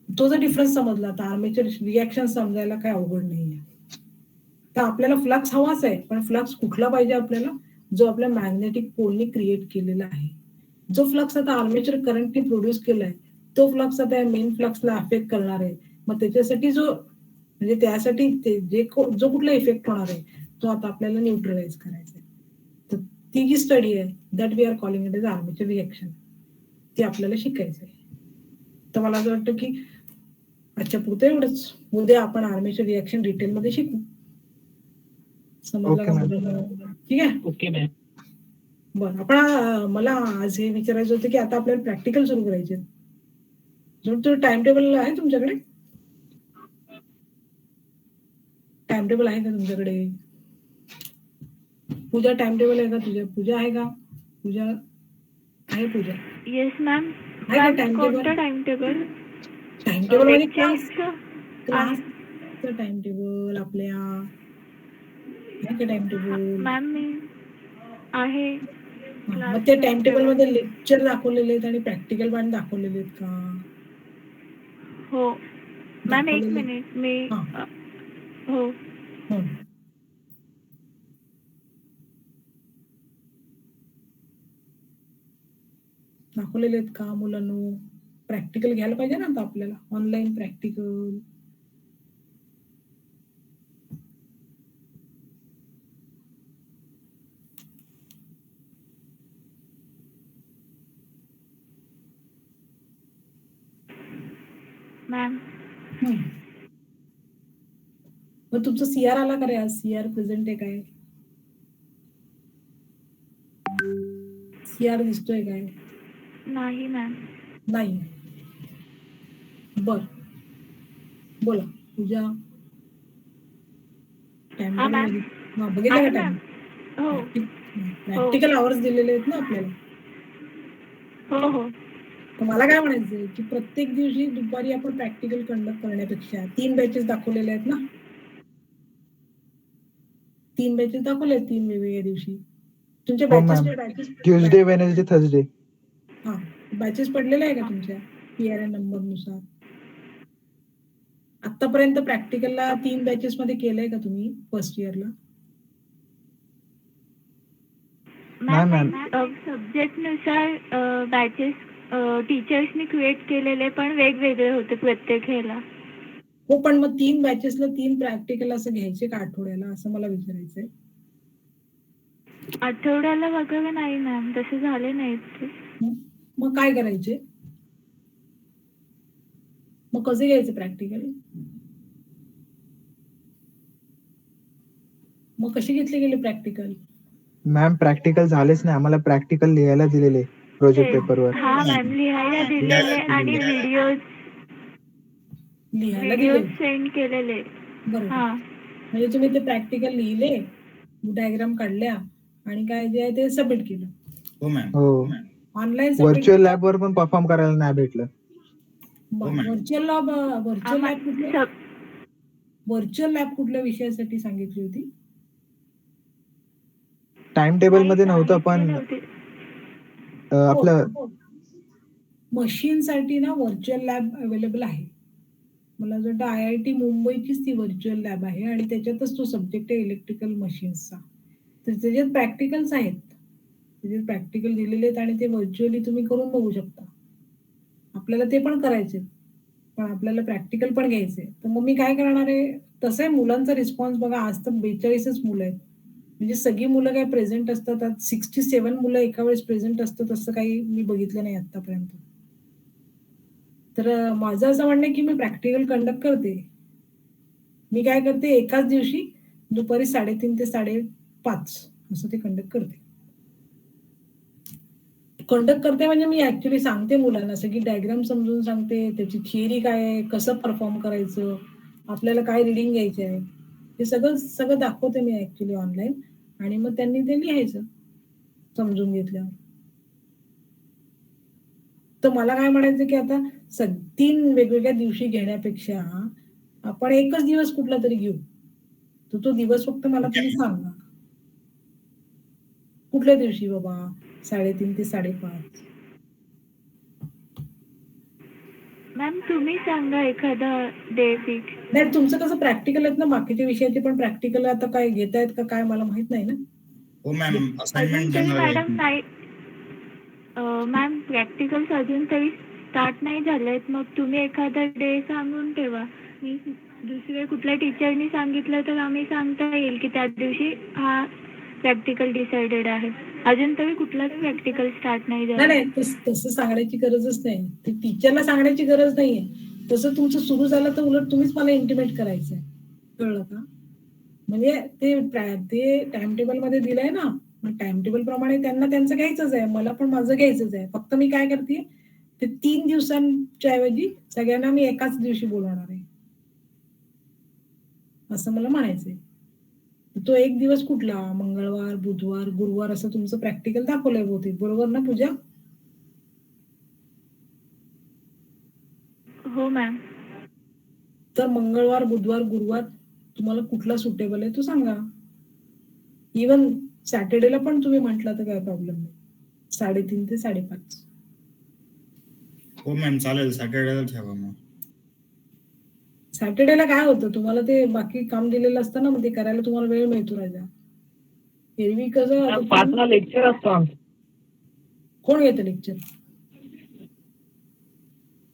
तो जर डिफरन्स समजला तर आर्मेचर रिएक्शन समजायला काय अवघड नाहीये. तर आपल्याला फ्लक्स हवाच आहे, पण फ्लक्स कुठला पाहिजे आपल्याला, जो आपल्या मॅग्नेटिक पोलने क्रिएट केलेला आहे. जो फ्लक्स आता आर्मेचर करंटने प्रोड्यूस केलाय तो फ्लक्स आता मेन फ्लक्सला अफेक्ट करणार आहे. मग त्याच्यासाठी म्हणजे त्यासाठी जो कुठला इफेक्ट होणार आहे तो आता आपल्याला न्यूट्रलाइज करायचा आहे. तर ती जी स्टडी आहे that we are calling it as armature reaction, ते आपल्याला शिकायचं आहे. तर मला असं वाटतं की आजच्या पुरतं एवढंच. उद्या आपण आर्मेचर रिएक्शन डिटेलमध्ये शिकू. समजलं का? ठीक आहे, ओके मॅम. बरं. आपण मला आज हे विचारायचं होतं की आता आपल्याला प्रॅक्टिकल सुरू करायचे. तो टाइम टेबल आहे तुमच्याकडे? टाइम टेबल आहे का तुमच्याकडे? पूजा टाइम टेबल आहे का तुझ्या? पूजा आहे का? पूजा आहे पूजा? Yes ma'am. आहे का मॅम टाइम कोणतं table? Time table? Time table म्हणजे लेक्चर्सचं? क्लासचं टाइम टेबल आपल्या आहे का टाइम टेबल? मॅम मी आहे. मग ते टाइम टेबल मध्ये लेक्चर दाखवलेले आहेत आणि प्रॅक्टिकल पण दाखवलेले आहेत का? हो मॅम एक दाखवलेले- मिनिट मी हा. हो हो. दाखवलेले आहेत का मुलांनो? प्रॅक्टिकल घ्यायला पाहिजे ना आता आपल्याला, ऑनलाईन प्रॅक्टिकल. मॅम. मग तुमचं सीआर आला का रे आज? सीआर प्रेझेंट आहे काय? सीआर दिसतोय काय? नाही मॅम. नाही. बर बोला पूजा. टाइम हा मॅम. बघितलं आहे का टाइम? मॅम. हो प्रॅक्टिकल आवर्स दिलेले आहेत ना आपल्याला. हो हो तर मला काय म्हणायचंय की प्रत्येक दिवशी दुपारी आपण प्रॅक्टिकल कंडक्ट करण्यापेक्षा 3 बॅचेस दाखवलेले आहेत ना. 3 बॅचेस दाखवले आहेत 3 वेगवेगळ्या दिवशी. तुमच्या हो batches ma'am. Tuesday, Wednesday, Thursday. हा बॅचेस पडलेले आहे का तुमच्या पीआरएन नंबर नुसार? आतापर्यंत प्रॅक्टिकलला 3 बॅचेस मध्ये केलंय का तुम्ही फर्स्ट इयरला? नाही मॅम मॅम. सब्जेक्ट नुसार बॅचेस टीचर्सनी क्रिएट केलेले पण वेगवेगळे होते प्रत्येक ह्याला. हो पण मग 3 बॅचेसला 3 प्रॅक्टिकल असं घ्यायचे का आठवड्याला, असं मला विचारायचंय. आठवड्याला वगैरे नाही मॅम, तसे झाले नाहीत ते. मग काय करायचे? मग कसे घ्यायचे प्रॅक्टिकल? मग कसे घेतले गेले प्रॅक्टिकल? मॅम प्रॅक्टिकल झालेच नाही, आम्हाला प्रॅक्टिकल लिहायला दिलेले प्रोजेक्ट पेपरवर. हा मॅम लिहायला दिलेले आणि लिहायला व्हिडिओज दिले? सेंड केलेले. बरोबर. हा म्हणजे तुम्ही ते प्रॅक्टिकल लिहिले, डायग्राम काढल्या आणि काय जे आहे ते सबमिट केलं. हो मॅम. हो. ऑनलाईन व्हर्च्युअल लॅब वर पण परफॉर्म करायला नाही भेटलं. व्हर्च्युअल लॅब आम्हाला व्हर्च्युअल लॅब कुठल्या विषयासाठी सांगितली होती? टाइम टेबल मध्ये नव्हतं पण नव्हते. आपलं मशीन साठी ना व्हर्च्युअल लॅब अवेलेबल आहे. मला असं वाटतं IIT मुंबईचीच ती व्हर्च्युअल लॅब आहे आणि त्याच्यातच तो सब्जेक्ट आहे इलेक्ट्रिकल मशीन्सचा. तर त्याच्यात प्रॅक्टिकल्स आहेत. त्याच्यात प्रॅक्टिकल दिलेले आहेत आणि ते व्हर्च्युअली तुम्ही करून बघू शकता. आपल्याला ते पण करायचे, पण आपल्याला प्रॅक्टिकल पण घ्यायचे. तर मग मी काय करणार आहे, तसं आहे मुलांचा रिस्पॉन्स बघा, आज तर 42च मुलं आहेत. म्हणजे सगळी मुलं काय प्रेझेंट असतात. आज 67 मुलं एका वेळेस प्रेझेंट असतात असं काही मी बघितलं नाही आतापर्यंत. तर माझं असं म्हणणं आहे की मी प्रॅक्टिकल कंडक्ट करते. मी काय करते, एकाच दिवशी दुपारी 3:30 ते 5:30 असं ते कंडक्ट करते. कंडक्ट करते म्हणजे मी ऍक्च्युली सांगते मुलांना, सगळी डायग्राम समजून सांगते, त्याची थिअरी काय आहे, कसं परफॉर्म करायचं, आपल्याला काय रिडिंग घ्यायची आहे, हे सगळं दाखवते मी ऍक्च्युली ऑनलाईन. आणि मग त्यांनी ते लिहायचं समजून घेतल्यावर. तर मला काय म्हणायचं की आता 3 वेगवेगळ्या दिवशी घेण्यापेक्षा आपण एकच दिवस कुठला तरी घेऊ. तर तो दिवस फक्त मला तुम्ही सांगा. कुठल्या दिवशी बाबा? 3:30 ते 5:30. मॅम तुम्ही सांगा एखादा डे फिक्स. नाही तुमचं कसं प्रॅक्टिकल आहेत ना, बाकीच्या विषयाचे पण प्रॅक्टिकल आता काय घेत आहेत का काय मला माहित नाही ना. हो मॅम. अजून असाइनमेंट तरी देणार मॅडम आहे. नाही. मॅम प्रॅक्टिकल्स अजून तरी स्टार्ट नाही झालेत. मग तुम्ही एखादा डे सांगून ठेवा. मी दुसऱ्या कुठल्या टीचरनी सांगितलं तर आम्ही सांगता येईल की त्या दिवशी हा प्रॅक्टिकल डिसाइडेड आहे. अजून तरी कुठलाच प्रॅक्टिकल स्टार्ट नाही झाला. नाही तसं सांगण्याची गरजच नाही. ते टीचरला सांगण्याची गरज नाहीये. तसं तुमचं सुरू झालं तर उलट तुम्हीच मला इंटिमेट करायचंय. कळलं का? म्हणजे ते टाइम टेबल मध्ये दिलंय ना, मग टाइम टेबल प्रमाणे त्यांना त्यांचं घ्यायचंच आहे, मला पण माझं घ्यायचंच आहे. फक्त मी काय करते, ते 3 दिवसांच्या ऐवजी सगळ्यांना मी एकाच दिवशी बोलवणार आहे, असं मला म्हणायचंय. तो एक दिवस कुठला? मंगळवार, बुधवार, गुरुवार असं तुमचं प्रॅक्टिकल दाखवलंय बहुतेक, बरोबर ना पूजा? हो मॅम. तर मंगळवार, बुधवार, गुरुवार तुम्हाला कुठला सुटेबल आहे तो सांगा. इवन सॅटर्डेला पण तुम्ही म्हटलं तर काय प्रॉब्लेम नाही. 3:30 ते 5:30. हो मॅम चालेल, सॅटर्डेला ठेवा मग. सॅटर्डेला काय होतं, तुम्हाला ते बाकी काम दिलेलं असतं ना, मग ते करायला तुम्हाला वेळ मिळतो राजा. एरवी कसं आता 5ला लेक्चर असतो आमचं. कोण घेतं लेक्चर?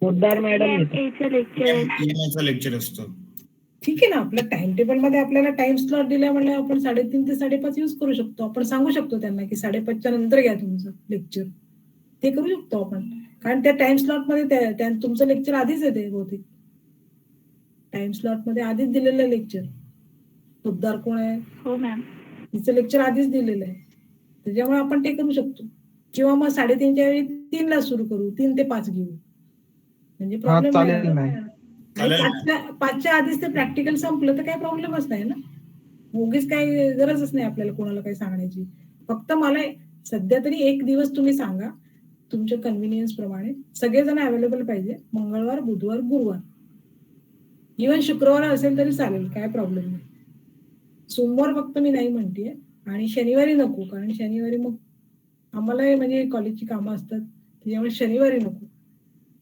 पोद्दार मॅडम येतात. एचं लेक्चर. EMI लेक्चर असतो. ठीक आहे ना, आपल्या टाइम टेबल मध्ये आपल्याला टाइम स्लॉट दिल्या म्हणजे आपण 3:30 ते 5:30 यूज करू शकतो. आपण सांगू शकतो त्यांना की 5:30च्या नंतर घ्या तुमचं लेक्चर, ते करू शकतो आपण. कारण त्या टाइम स्लॉट मध्ये तुमचं लेक्चर आधीच येते बहुतेक. टाइम स्लॉट मध्ये आधीच दिलेलं लेक्चर. पोद्दार कोण आहे? हो मॅम. तिचं लेक्चर आधीच दिलेलं आहे, त्याच्यामुळे आपण ते करू शकतो. किंवा मग 3:30च्या वेळी 3ला सुरू करू, 3 ते 5 घेऊ, म्हणजे हा प्रॉब्लेम चालेल नाही. नाही. चालेल. 5च्या आधीच ते प्रॅक्टिकल संपलं तर काही प्रॉब्लेमच नाही ना. उगीच काही गरजच नाही आपल्याला कोणाला काही सांगण्याची. फक्त मला सध्या तरी एक दिवस तुम्ही सांगा तुमच्या कन्व्हिनियन्स प्रमाणे. सगळेजण अवेलेबल पाहिजे, मंगळवार, बुधवार, गुरुवार. इव्हन शुक्रवार असेल तरी चालेल, काय प्रॉब्लेम नाही. सोमवार फक्त मी नाही म्हणतेय, आणि शनिवारी नको, कारण शनिवारी मग आम्हाला म्हणजे कॉलेजची कामं असतात, त्याच्यामुळे शनिवारी नको.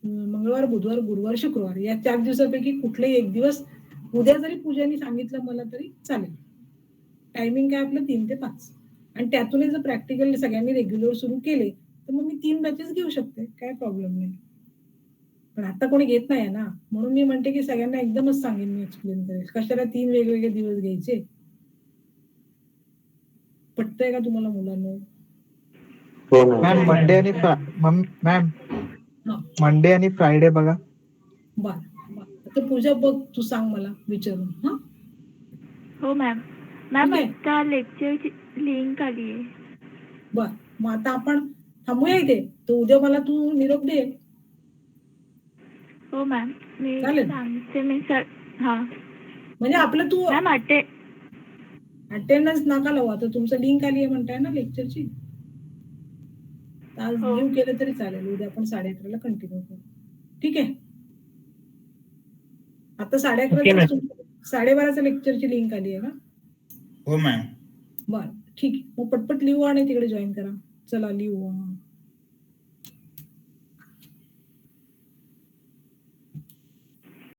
मंगळवार, बुधवार, गुरुवार, शुक्रवार या 4 दिवसापैकी कुठलेही एक दिवस. उद्या जरी पूजाने सांगितलं मला तरी चालेल. टायमिंग काय आपलं 3 ते 5. आणि त्यातूनही जर प्रॅक्टिकल सगळ्यांनी रेग्युलर सुरू केले तर मग मी 3 बॅचेस घेऊ शकते, काय प्रॉब्लेम नाही. पण आता कोणी घेत नाही ना, म्हणून मी म्हणते की सगळ्यांना एकदमच सांगेन, मी एक्सप्लेन करेल. कशाला 3 वेगवेगळे दिवस घ्यायचे? पटतंय का तुम्हाला मुलांना? हो मॅम मंडे आणि मॅम मंडे आणि फ्रायडे बघा. बर, तर पूजा बघ, तू सांग मला विचारून. हा हो मॅम. मॅम ठीक आहे. आता लेक्चरची लिंक आली आहे. बर, मग आता आपण थांबूया इथे. तर उद्या मला तू निरोप दे. हो मॅम, मी चालेल. सांगते. मी सर हा म्हणजे आपलं तू मॅम अटेंडन्स नका लावू. आता तुमचं लिंक आली आहे म्हणताय ना लेक्चरची, आज हो. लिव्ह केलं तरी चालेल. उद्या आपण 11:30ला कंटिन्यू करू, ठीक आहे? आता 11:30 12:30 लेक्चरची लिंक आली आहे का? हो मॅम. बर, ठीक आहे. मग पटपट लिहू आणि तिकडे जॉईन करा. चला लिहू.